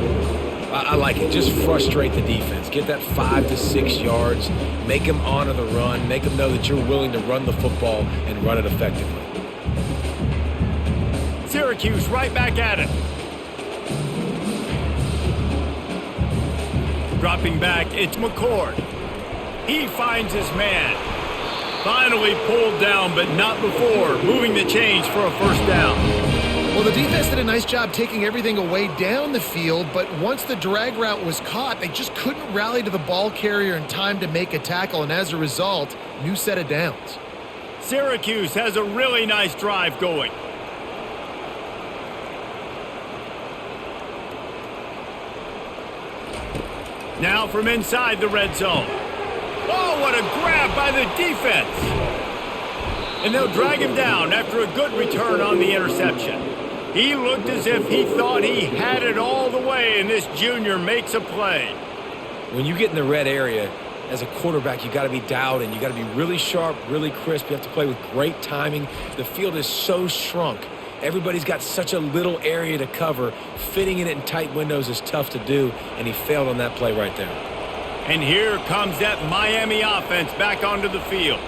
I like it. Just frustrate the defense. Get that 5 to 6 yards. Make them honor the run. Make them know that you're willing to run the football and run it effectively. Syracuse right back at it. Dropping back, it's McCord. He finds his man. Finally pulled down, but not before moving the chains for a first down. Well, the defense did a nice job taking everything away down the field, but once the drag route was caught, they just couldn't rally to the ball carrier in time to make a tackle, and as a result, new set of downs. Syracuse has a really nice drive going. Now from inside the red zone. Oh, what a grab by the defense. And they'll drag him down after a good return on the interception. He looked as if he thought he had it all the way, and this junior makes a play. When you get in the red area, as a quarterback, you got to be dialed in. You got to be really sharp, really crisp. You have to play with great timing. The field is so shrunk. Everybody's got such a little area to cover. Fitting it in tight windows is tough to do, and he failed on that play right there. And here comes that Miami offense back onto the field.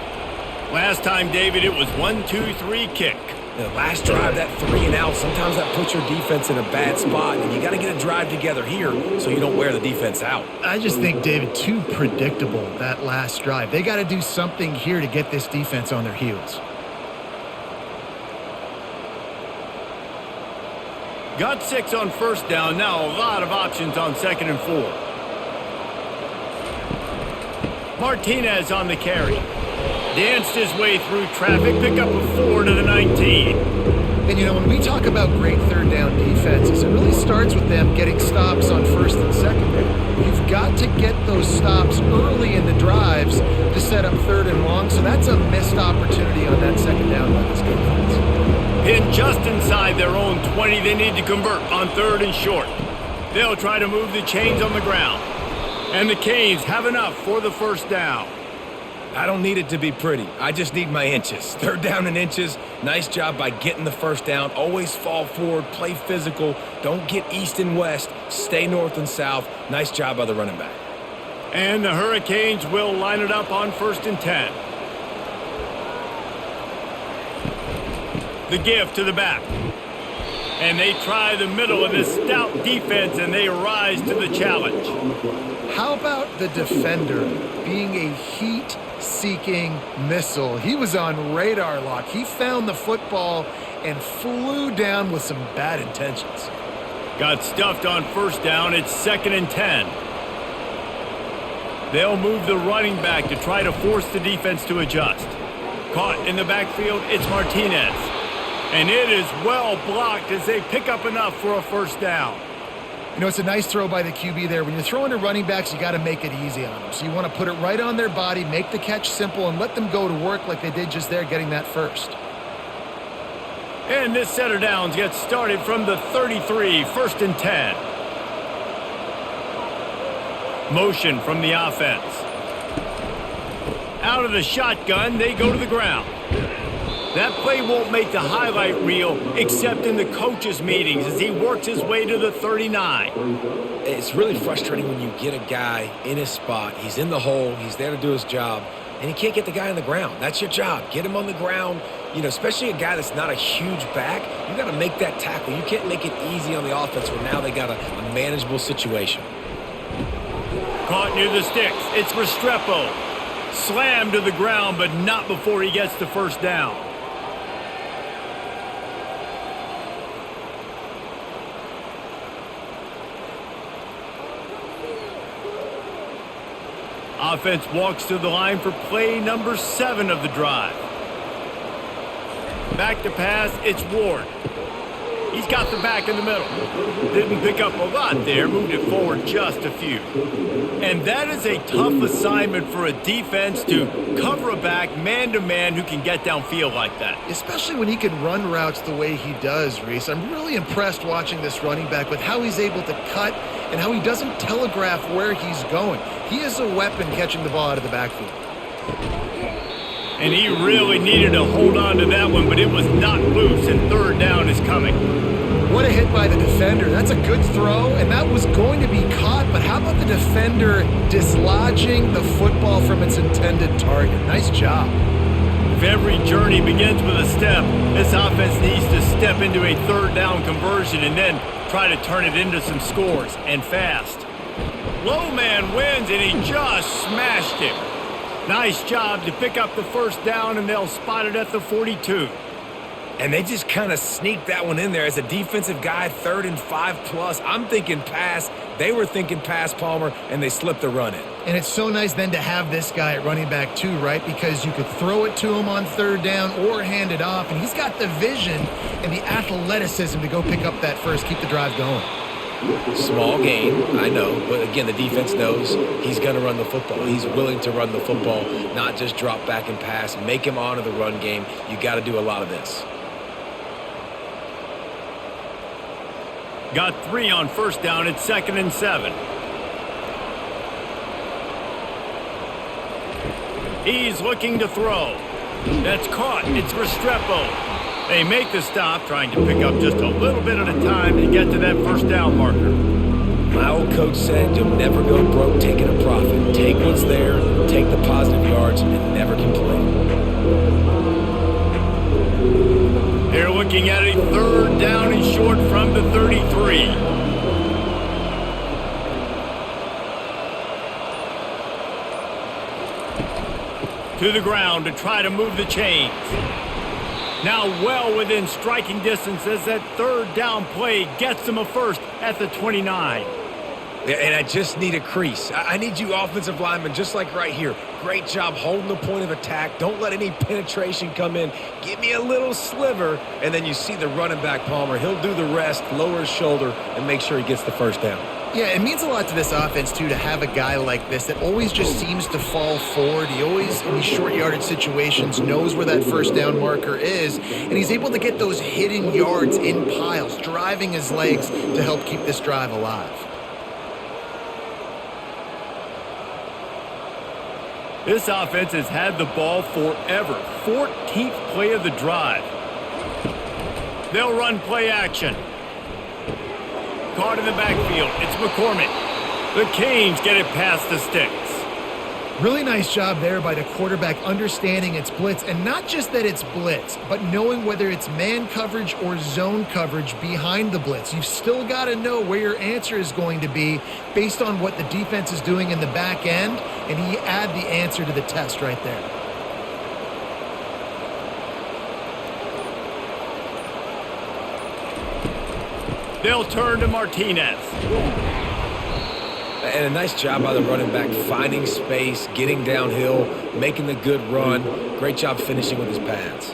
Last time, David, it was 1-2-3 kick. The last drive, that 3 and out, sometimes that puts your defense in a bad spot, and you got to get a drive together here so you don't wear the defense out. I just think, David, too predictable, that last drive. They got to do something here to get this defense on their heels. Got 6 on first down. Now a lot of options on 2nd and 4. Martinez on the carry. Danced his way through traffic. Pick up a 4 to the 19. And, you know, when we talk about great third down defenses, it really starts with them getting stops on 1st and 2nd. You've got to get those stops early in the drives to set up 3rd and long, so that's a missed opportunity on that 2nd down by this defense. Pinned just inside their own 20, they need to convert on 3rd and short. They'll try to move the chains on the ground. And the Canes have enough for the first down. I don't need it to be pretty. I just need my inches. 3rd down and inches. Nice job by getting the first down. Always fall forward, play physical. Don't get east and west. Stay north and south. Nice job by the running back. And the Hurricanes will line it up on 1st and 10. The give to the back. And they try the middle of this stout defense, and they rise to the challenge. How about the defender being a heat-seeking missile? He was on radar lock. He found the football and flew down with some bad intentions. Got stuffed on first down. It's 2nd and 10. They'll move the running back to try to force the defense to adjust. Caught in the backfield, it's Martinez. And it is well blocked as they pick up enough for a first down. You know, it's a nice throw by the QB there. When you're throwing to running backs, you got to make it easy on them. So you want to put it right on their body, make the catch simple, and let them go to work like they did just there, getting that first. And this set of downs gets started from the 33, 1st and 10. Motion from the offense. Out of the shotgun, they go to the ground. That play won't make the highlight reel except in the coaches' meetings as he works his way to the 39. It's really frustrating when you get a guy in his spot. He's in the hole. He's there to do his job. And he can't get the guy on the ground. That's your job. Get him on the ground. You know, especially a guy that's not a huge back. You got to make that tackle. You can't make it easy on the offense where now they got a manageable situation. Caught near the sticks. It's Restrepo. Slammed to the ground, but not before he gets the first down. Offense walks to the line for play number 7 of the drive. Back to pass, it's Ward. He's got the back in the middle. Didn't pick up a lot there, moved it forward just a few. And that is a tough assignment for a defense to cover a back man-to-man who can get downfield like that. Especially when he can run routes the way he does, Reese. I'm really impressed watching this running back with how he's able to cut and how he doesn't telegraph where he's going. He is a weapon catching the ball out of the backfield. And he really needed to hold on to that one, but it was not loose, and third down is coming. What a hit by the defender. That's a good throw, and that was going to be caught, but how about the defender dislodging the football from its intended target? Nice job. If every journey begins with a step, this offense needs to step into a third down conversion and then try to turn it into some scores, and fast. Low man wins, and he just smashed him. Nice job to pick up the first down, and they'll spot it at the 42. And they just kind of sneaked that one in there as a defensive guy, 3rd and 5+. I'm thinking pass. They were thinking pass, Palmer, and they slipped the run in. And it's so nice then to have this guy at running back too, right? Because you could throw it to him on third down or hand it off, and he's got the vision and the athleticism to go pick up that first, keep the drive going. Small gain, I know, but again, the defense knows he's going to run the football. He's willing to run the football, not just drop back and pass, make him honor the run game. You got to do a lot of this. Got 3 on first down at 2nd and 7. He's looking to throw. That's caught. It's Restrepo. They make the stop, trying to pick up just a little bit at a time to get to that first down marker. My old coach said you'll never go broke taking a profit. Take what's there, take the positive yards, and never complain. They're looking at a third down and short from the 33. To the ground to try to move the chains. Now well within striking distance as that third down play gets them a first at the 29. And I just need a crease. I need you offensive linemen, just like right here. Great job holding the point of attack. Don't let any penetration come in. Give me a little sliver, and then you see the running back, Palmer. He'll do the rest, lower his shoulder, and make sure he gets the first down. Yeah, it means a lot to this offense, too, to have a guy like this that always just seems to fall forward. He always, in these short yardage situations, knows where that first down marker is, and he's able to get those hidden yards in piles, driving his legs to help keep this drive alive. This offense has had the ball forever. 14th play of the drive. They'll run play action. Caught in the backfield. It's McCormick. The Canes get it past the sticks. Really nice job there by the quarterback understanding it's blitz, and not just that it's blitz, but knowing whether it's man coverage or zone coverage behind the blitz. You've still got to know where your answer is going to be based on what the defense is doing in the back end, and he add the answer to the test right there. They'll turn to Martinez. And a nice job by the running back, finding space, getting downhill, making the good run. Great job finishing with his pads.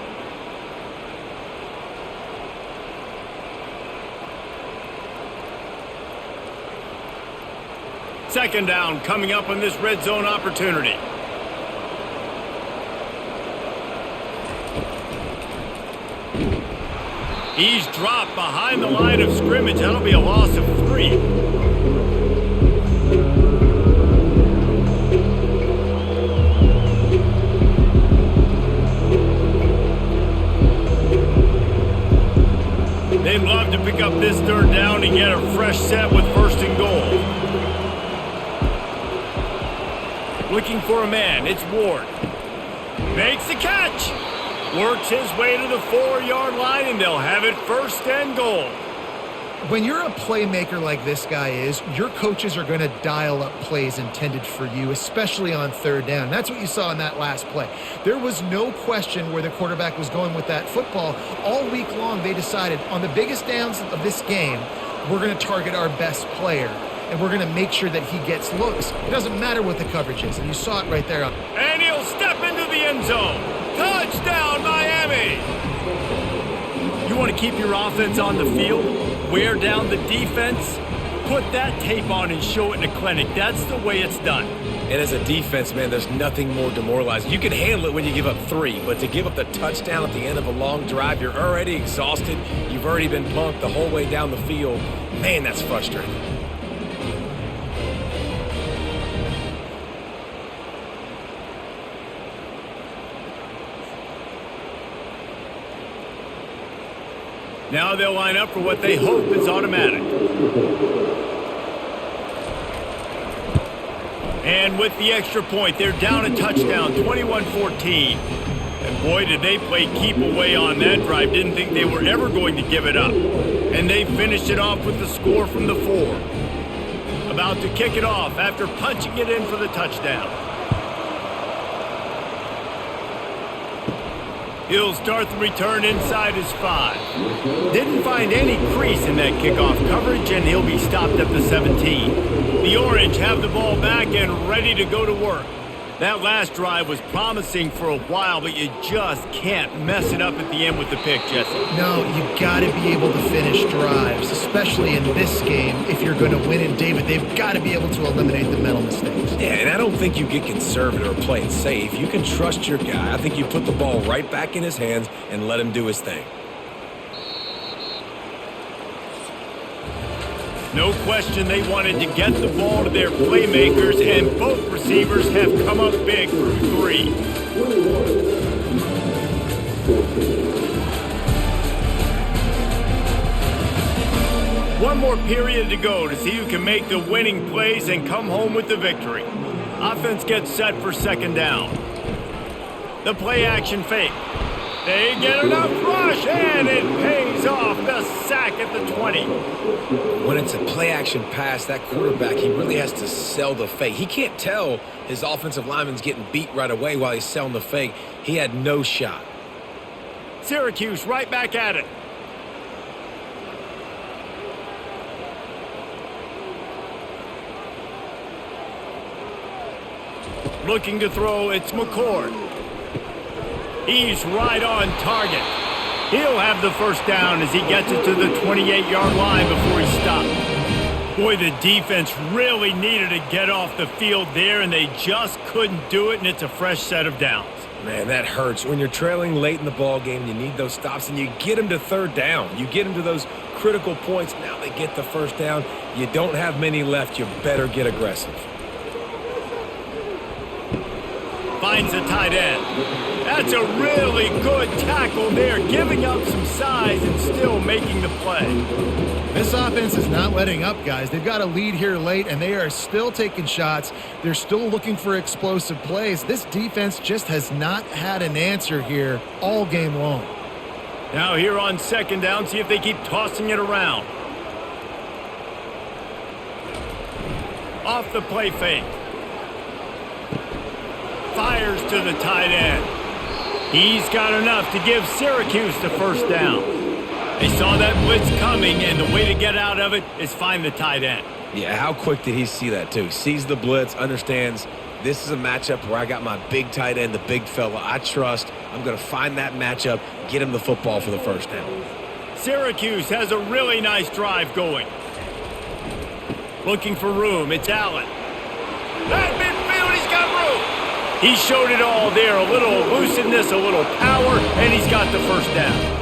Second down coming up on this red zone opportunity. He's dropped behind the line of scrimmage. That'll be a loss of 3. They'd love to pick up this third down and get a fresh set with 1st and goal. Looking for a man. It's Ward. Makes the catch. Works his way to the 4-yard line, and they'll have it 1st and goal. When you're a playmaker like this guy is, your coaches are going to dial up plays intended for you, especially on third down. That's what you saw in that last play. There was no question where the quarterback was going with that football. All week long, they decided on the biggest downs of this game, we're going to target our best player, and we're going to make sure that he gets looks. It doesn't matter what the coverage is, and you saw it right there. And he'll step into the end zone. Touchdown, Miami! You want to keep your offense on the field, wear down the defense, put that tape on and show it in a clinic. That's the way it's done. And as a defense, man, there's nothing more demoralizing. You can handle it when you give up 3, but to give up the touchdown at the end of a long drive, you're already exhausted. You've already been punked the whole way down the field. Man, that's frustrating. Now they'll line up for what they hope is automatic. And with the extra point, they're down a touchdown, 21-14. And boy, did they play keep away on that drive. Didn't think they were ever going to give it up. And they finished it off with the score from the 4. About to kick it off after punching it in for the touchdown. He'll start the return inside his 5. Didn't find any crease in that kickoff coverage, and he'll be stopped at the 17. The Orange have the ball back and ready to go to work. That last drive was promising for a while, but you just can't mess it up at the end with the pick, Jesse. No, you got to be able to finish drives, especially in this game. If you're going to win it, David, they've got to be able to eliminate the mental mistakes. Yeah, and I don't think you get conservative or play it safe. You can trust your guy. I think you put the ball right back in his hands and let him do his thing. No question they wanted to get the ball to their playmakers, and both receivers have come up big through 3. One more period to go to see who can make the winning plays and come home with the victory. Offense gets set for second down. The play action fake. They get enough rush, and it pays off. The sack at the 20. When it's a play-action pass, that quarterback, he really has to sell the fake. He can't tell his offensive lineman's getting beat right away while he's selling the fake. He had no shot. Syracuse right back at it. Looking to throw, it's McCord. He's right on target. He'll have the first down as he gets it to the 28-yard line before he's stopped. Boy, the defense really needed to get off the field there, and they just couldn't do it, and it's a fresh set of downs. Man, that hurts. When you're trailing late in the ball game, you need those stops, and you get them to third down. You get them to those critical points. Now they get the first down. You don't have many left. You better get aggressive. Finds a tight end. That's a really good tackle there, giving up some size and still making the play. This offense is not letting up, guys. They've got a lead here late, and they are still taking shots. They're still looking for explosive plays. This defense just has not had an answer here all game long. Now here on second down, see if they keep tossing it around. Off the play fake. Fires to the tight end. He's got enough to give Syracuse the first down. They saw that blitz coming, and the way to get out of it is find the tight end. Yeah, how quick did he see that, too? Sees the blitz, understands this is a matchup where I got my big tight end, the big fella I trust. I'm going to find that matchup, get him the football for the first down. Syracuse has a really nice drive going. Looking for room, it's Allen. That midfield, he's got room. He showed it all there, a little elusiveness, a little power, and he's got the first down.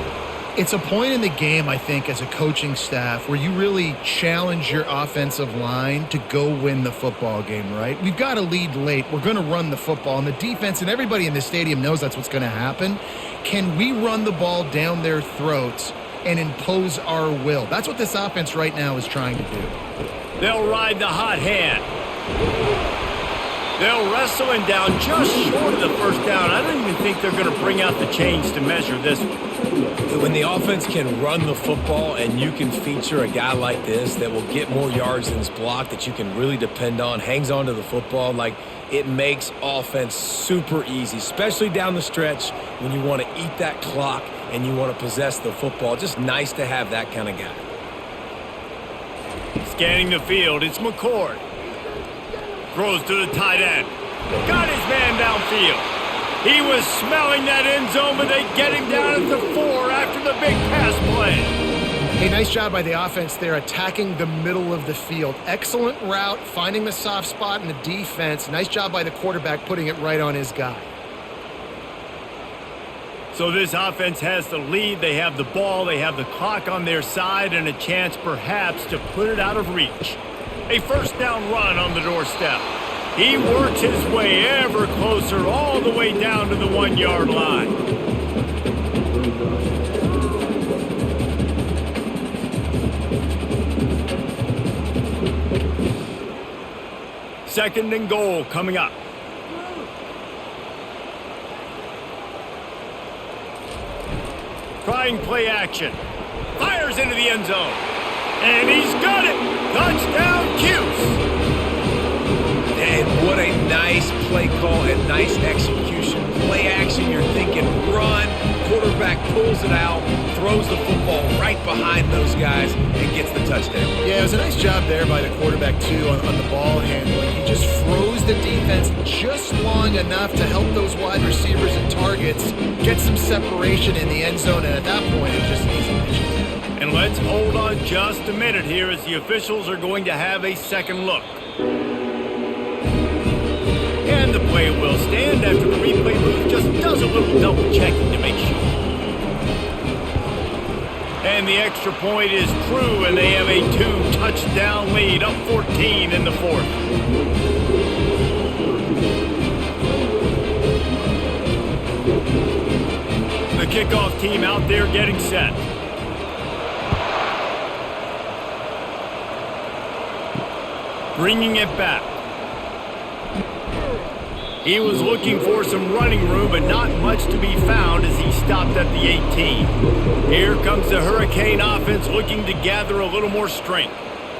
It's a point in the game, I think, as a coaching staff where you really challenge your offensive line to go win the football game, right? We've got a lead late. We're going to run the football, and the defense and everybody in the stadium knows that's what's going to happen. Can we run the ball down their throats and impose our will? That's what this offense right now is trying to do. They'll ride the hot hand. They'll wrestle him down just short of the first down. I don't even think they're going to bring out the chains to measure this one. When the offense can run the football and you can feature a guy like this that will get more yards than his block, that you can really depend on, hangs on to the football, like it makes offense super easy, especially down the stretch when you want to eat that clock and you want to possess the football. Just nice to have that kind of guy. Scanning the field, it's McCord. Throws to the tight end. Got his man downfield. He was smelling that end zone, but they get him down at the 4 after the big pass play. Hey, nice job by the offense there, attacking the middle of the field. Excellent route, finding the soft spot in the defense. Nice job by the quarterback putting it right on his guy. So this offense has the lead. They have the ball. They have the clock on their side and a chance perhaps to put it out of reach. A first down run on the doorstep. He works his way ever closer all the way down to the 1-yard line. Second and goal coming up. Trying play action. Fires into the end zone. And he's got it. Touchdown, Cuse. And what a nice play call and nice execution. Play action, you're thinking run. Quarterback pulls it out, throws the football right behind those guys, and gets the touchdown. Yeah, it was a nice job there by the quarterback, too, on the ball handling. He just froze the defense just long enough to help those wide receivers and targets get some separation in the end zone, and at that point, it just needs a mission. And let's hold on just a minute here as the officials are going to have a second look. And the play will stand after the replay booth just does a little double checking to make sure. And the extra point is true, and they have a 2-touchdown lead, up 14 in the 4th. The kickoff team out there getting set. Bringing it back. He was looking for some running room, but not much to be found as he stopped at the 18. Here comes the Hurricane offense looking to gather a little more strength.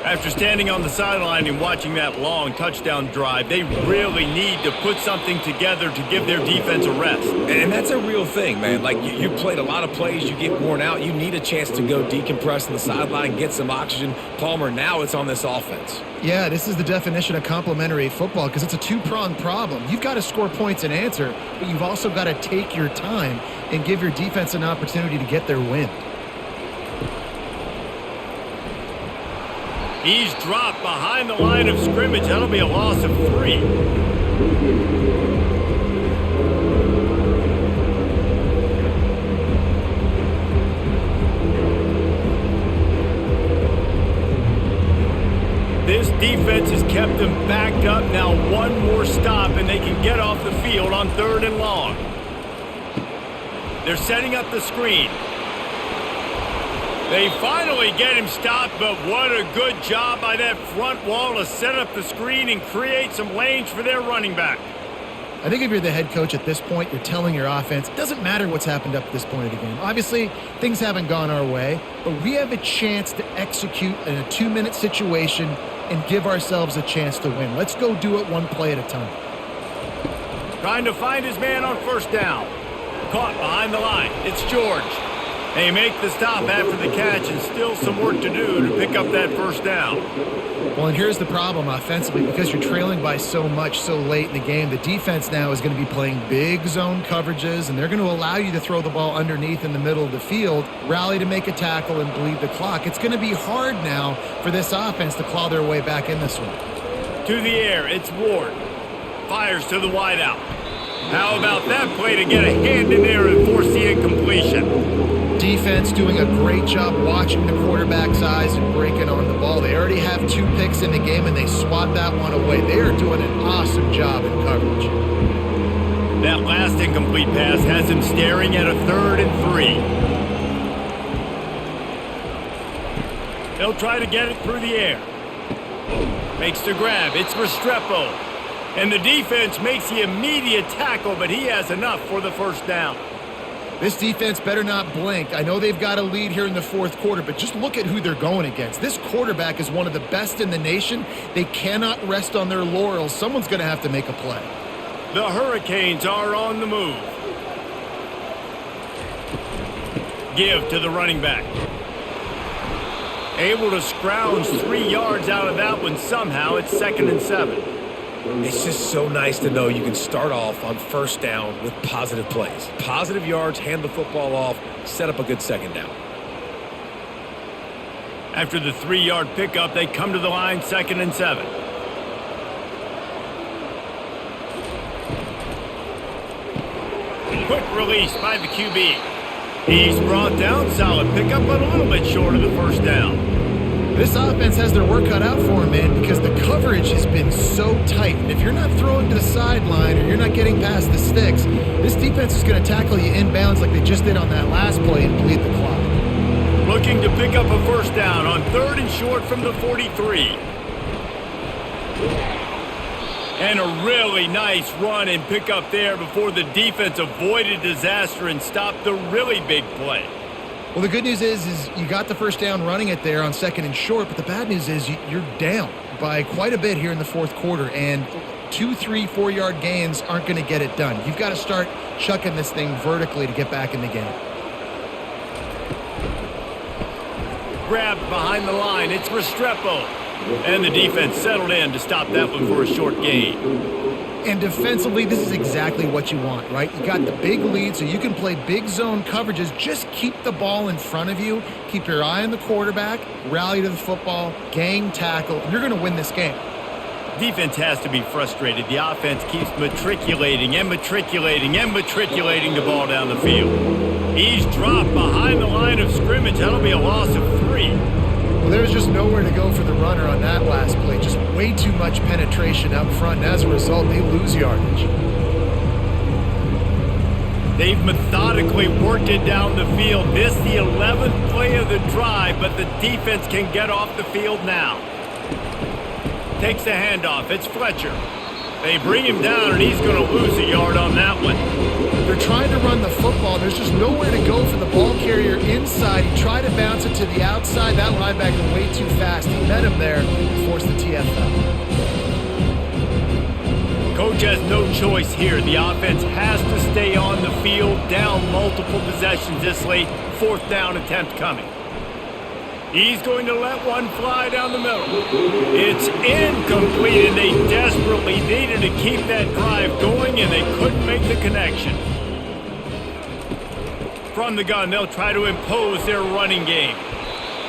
After standing on the sideline and watching that long touchdown drive, they really need to put something together to give their defense a rest. And that's a real thing, man. Like, you played a lot of plays, you get worn out, you need a chance to go decompress on the sideline, get some oxygen. Palmer, now it's on this offense. Yeah, this is the definition of complementary football because it's a two-pronged problem. You've got to score points and answer, but you've also got to take your time and give your defense an opportunity to get their wind. He's dropped behind the line of scrimmage. That'll be a loss of 3. This defense has kept them backed up. Now one more stop and they can get off the field on 3rd and long. They're setting up the screen. They finally get him stopped, but what a good job by that front wall to set up the screen and create some lanes for their running back. I think if you're the head coach at this point, you're telling your offense, it doesn't matter what's happened up to this point of the game. Obviously, things haven't gone our way, but we have a chance to execute in a 2-minute situation and give ourselves a chance to win. Let's go do it one play at a time. Trying to find his man on 1st down. Caught behind the line. It's George. They make the stop after the catch and still some work to do to pick up that 1st down. Well, and here's the problem offensively. Because you're trailing by so much so late in the game, the defense now is going to be playing big zone coverages, and they're going to allow you to throw the ball underneath in the middle of the field, rally to make a tackle, and bleed the clock. It's going to be hard now for this offense to claw their way back in this one. To the air, it's Ward. Fires to the wideout. How about that play to get a hand in there and force the incompletion? Defense doing a great job watching the quarterback's eyes and breaking on the ball. They already have 2 picks in the game, and they swat that one away. They are doing an awesome job in coverage. That last incomplete pass has him staring at a 3rd and 3. They'll try to get it through the air. Makes the grab. It's Restrepo. And the defense makes the immediate tackle, but he has enough for the 1st down. This defense better not blink. I know they've got a lead here in the 4th quarter, but just look at who they're going against. This quarterback is one of the best in the nation. They cannot rest on their laurels. Someone's going to have to make a play. The Hurricanes are on the move. Give to the running back. Able to scrounge 3 yards out of that one somehow. It's 2nd and 7. It's just so nice to know you can start off on first down with positive plays. Positive yards, hand the football off, set up a good second down. After the 3-yard pickup, they come to the line, 2nd and 7. Quick release by the QB. He's brought down, solid pickup, but a little bit short of the first down. This offense has their work cut out for them, man, because the coverage has been so tight. And if you're not throwing to the sideline or you're not getting past the sticks, this defense is going to tackle you inbounds like they just did on that last play and bleed the clock. Looking to pick up a first down on 3rd and short from the 43. And a really nice run and pick up there before the defense avoided disaster and stopped the really big play. Well, the good news is you got the first down running it there on 2nd and short, but the bad news is you're down by quite a bit here in the 4th quarter, and 2, 3, 4-yard gains aren't going to get it done. You've got to start chucking this thing vertically to get back in the game. Grabbed behind the line, it's Restrepo. And the defense settled in to stop that one for a short gain. And defensively, this is exactly what you want, right? You got the big lead, so you can play big zone coverages. Just keep the ball in front of you. Keep your eye on the quarterback. Rally to the football. Gang tackle. You're going to win this game. Defense has to be frustrated. The offense keeps matriculating and matriculating and matriculating the ball down the field. He's dropped behind the line of scrimmage. That'll be a loss of 3. Well, there's just nowhere to go for the runner on that last play. Just way too much penetration up front, and as a result, they lose yardage. They've methodically worked it down the field. This the 11th play of the drive, but the defense can get off the field now. Takes the handoff. It's Fletcher. They bring him down, and he's going to lose a yard on that one. They're trying to run the football. There's just nowhere to go for the ball carrier inside. He tried to bounce it to the outside. That linebacker way too fast. He met him there and forced the TFL. Coach has no choice here. The offense has to stay on the field, down multiple possessions this late. 4th down attempt coming. He's going to let one fly down the middle. It's incomplete, and they desperately needed to keep that drive going, and they couldn't make the connection. From the gun, they'll try to impose their running game.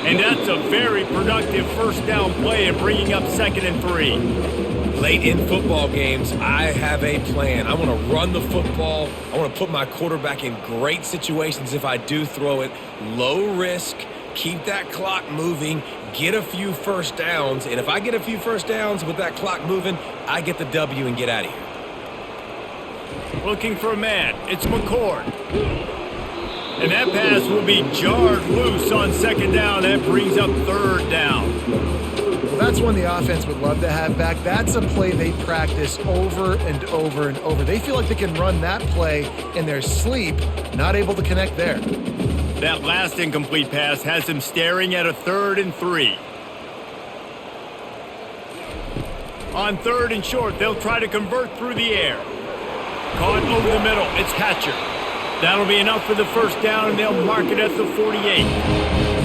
And that's a very productive first down play and bringing up 2nd and 3. Late in football games, I have a plan. I want to run the football. I want to put my quarterback in great situations if I do throw it. Low risk. Keep that clock moving, get a few first downs, and if I get a few first downs with that clock moving, I get the W and get out of here. Looking for a man. It's McCord. And that pass will be jarred loose on 2nd down. That brings up 3rd down. Well, that's one the offense would love to have back. That's a play they practice over and over and over. They feel like they can run that play in their sleep, not able to connect there. That last incomplete pass has him staring at a 3rd and 3. On 3rd and short, they'll try to convert through the air. Caught over the middle. It's Hatcher. That'll be enough for the first down, and they'll mark it at the 48.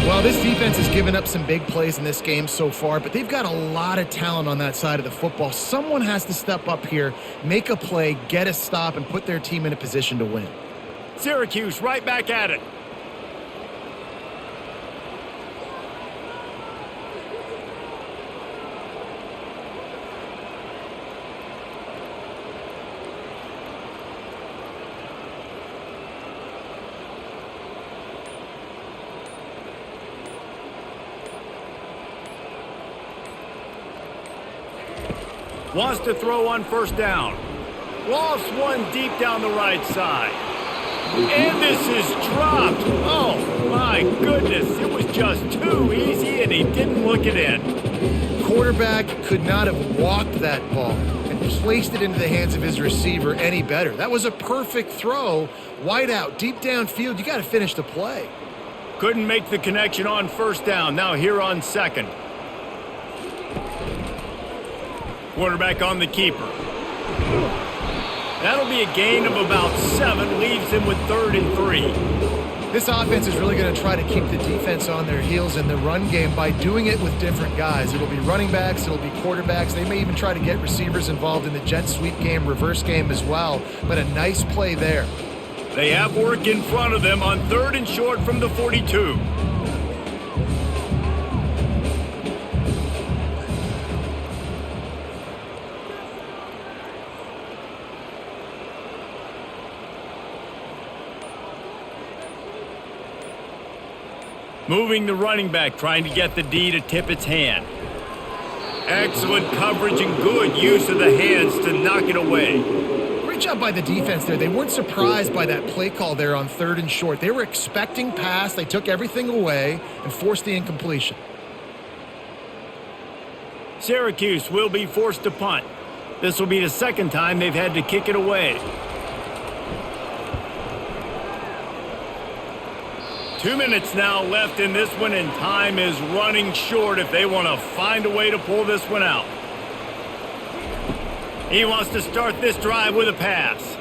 Well, this defense has given up some big plays in this game so far, but they've got a lot of talent on that side of the football. Someone has to step up here, make a play, get a stop, and put their team in a position to win. Syracuse right back at it. Wants to throw on first down. Lofts one deep down the right side. And this is dropped. Oh, my goodness. It was just too easy, and he didn't look it in. Quarterback could not have walked that ball and placed it into the hands of his receiver any better. That was a perfect throw. Wide out, deep downfield. You got to finish the play. Couldn't make the connection on first down. Now here on 2nd. Quarterback on the keeper. That'll be a gain of about 7, leaves him with 3rd and 3. This offense is really going to try to keep the defense on their heels in the run game by doing it with different guys. It'll be running backs, it'll be quarterbacks. They may even try to get receivers involved in the jet sweep game, reverse game as well. But a nice play there. They have work in front of them on 3rd and short from the 42. Moving the running back, trying to get the D to tip its hand. Excellent coverage and good use of the hands to knock it away. Great job by the defense there. They weren't surprised by that play call there on 3rd and short. They were expecting pass. They took everything away and forced the incompletion. Syracuse will be forced to punt. This will be the 2nd time they've had to kick it away. 2 minutes now left in this one, and time is running short if they want to find a way to pull this one out. He wants to start this drive with a pass.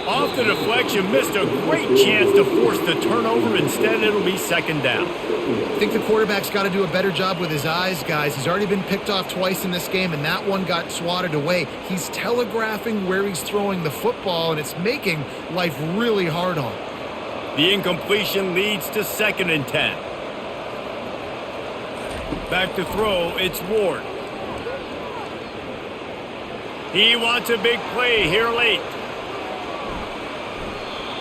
Off the deflection, missed a great chance to force the turnover. Instead, it'll be 2nd down. I think the quarterback's got to do a better job with his eyes, guys. He's already been picked off twice in this game, and that one got swatted away. He's telegraphing where he's throwing the football, and it's making life really hard on him. The incompletion leads to 2nd and 10. Back to throw, it's Ward. He wants a big play here late.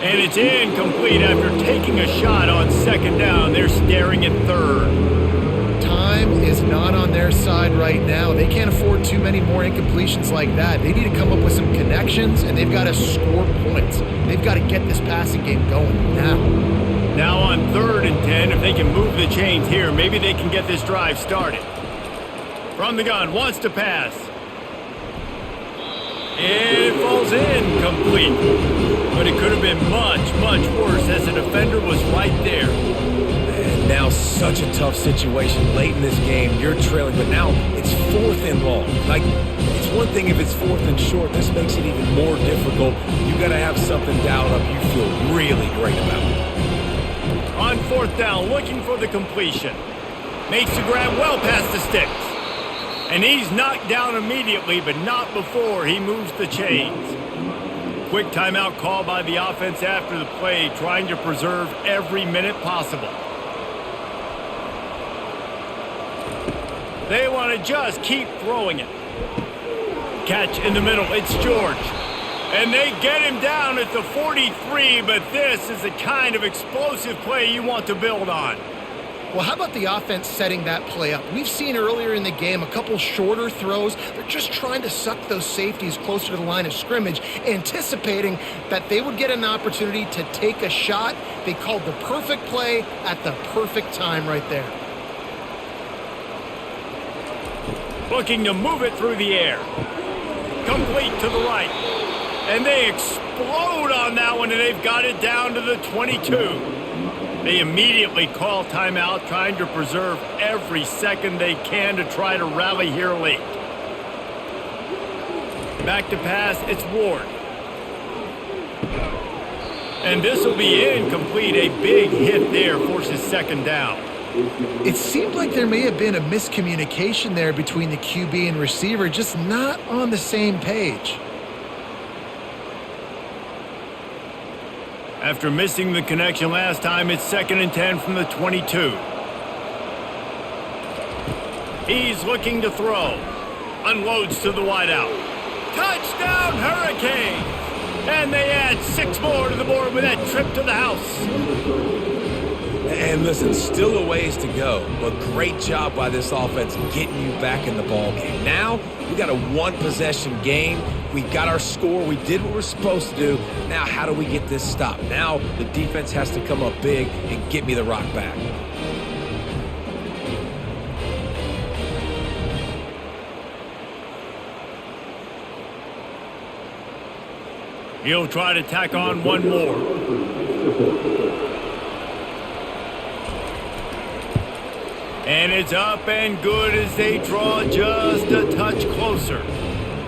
And it's incomplete after taking a shot on 2nd down. They're staring at 3rd. Time is not on their side right now. They can't afford too many more incompletions like that. They need to come up with some connections, and they've got to score points. They've got to get this passing game going now. Now on 3rd and 10, if they can move the chains here, maybe they can get this drive started. From the gun, wants to pass. It falls in, complete. But it could have been much, much worse as the defender was right there. And now such a tough situation late in this game. You're trailing, but now it's 4th and long. Like, it's one thing if it's 4th and short. This makes it even more difficult. You got to have something dialed up you feel really great about. On 4th down, looking for the completion. Makes the grab well past the sticks. And he's knocked down immediately, but not before he moves the chains. Quick timeout call by the offense after the play, trying to preserve every minute possible. They want to just keep throwing it. Catch in the middle, it's George. And they get him down at the 43, but this is the kind of explosive play you want to build on. Well, how about the offense setting that play up? We've seen earlier in the game a couple shorter throws. They're just trying to suck those safeties closer to the line of scrimmage, anticipating that they would get an opportunity to take a shot. They called the perfect play at the perfect time right there. Looking to move it through the air. Complete to the right. And they explode on that one, and they've got it down to the 22. They immediately call timeout, trying to preserve every second they can to try to rally here late. Back to pass, it's Ward. And this will be incomplete. A big hit there forces 2nd down. It seemed like there may have been a miscommunication there between the QB and receiver, just not on the same page. After missing the connection last time, it's 2nd and 10 from the 22. He's looking to throw. Unloads to the wideout. Touchdown, Hurricanes! And they add 6 more to the board with that trip to the house. And listen, still a ways to go, but great job by this offense getting you back in the ball game. Now, we got a 1-possession game. We got our score. We did what we're supposed to do. Now, how do we get this stopped? Now, the defense has to come up big and get me the rock back. He'll try to tack on one more. And it's up and good as they draw just a touch closer.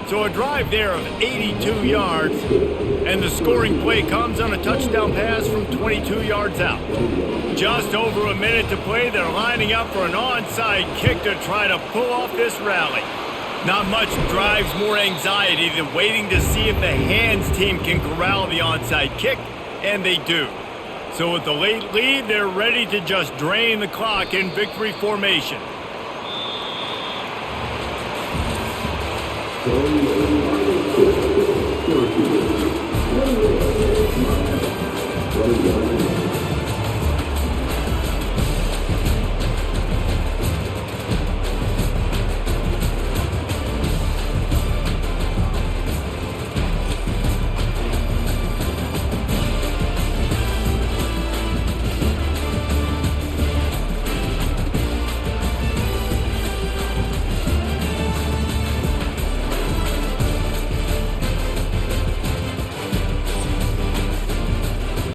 So a drive there of 82 yards, and the scoring play comes on a touchdown pass from 22 yards out. Just over a minute to play, they're lining up for an onside kick to try to pull off this rally. Not much drives more anxiety than waiting to see if the hands team can corral the onside kick, and they do. So with the late lead, they're ready to just drain the clock in victory formation. Syracuse.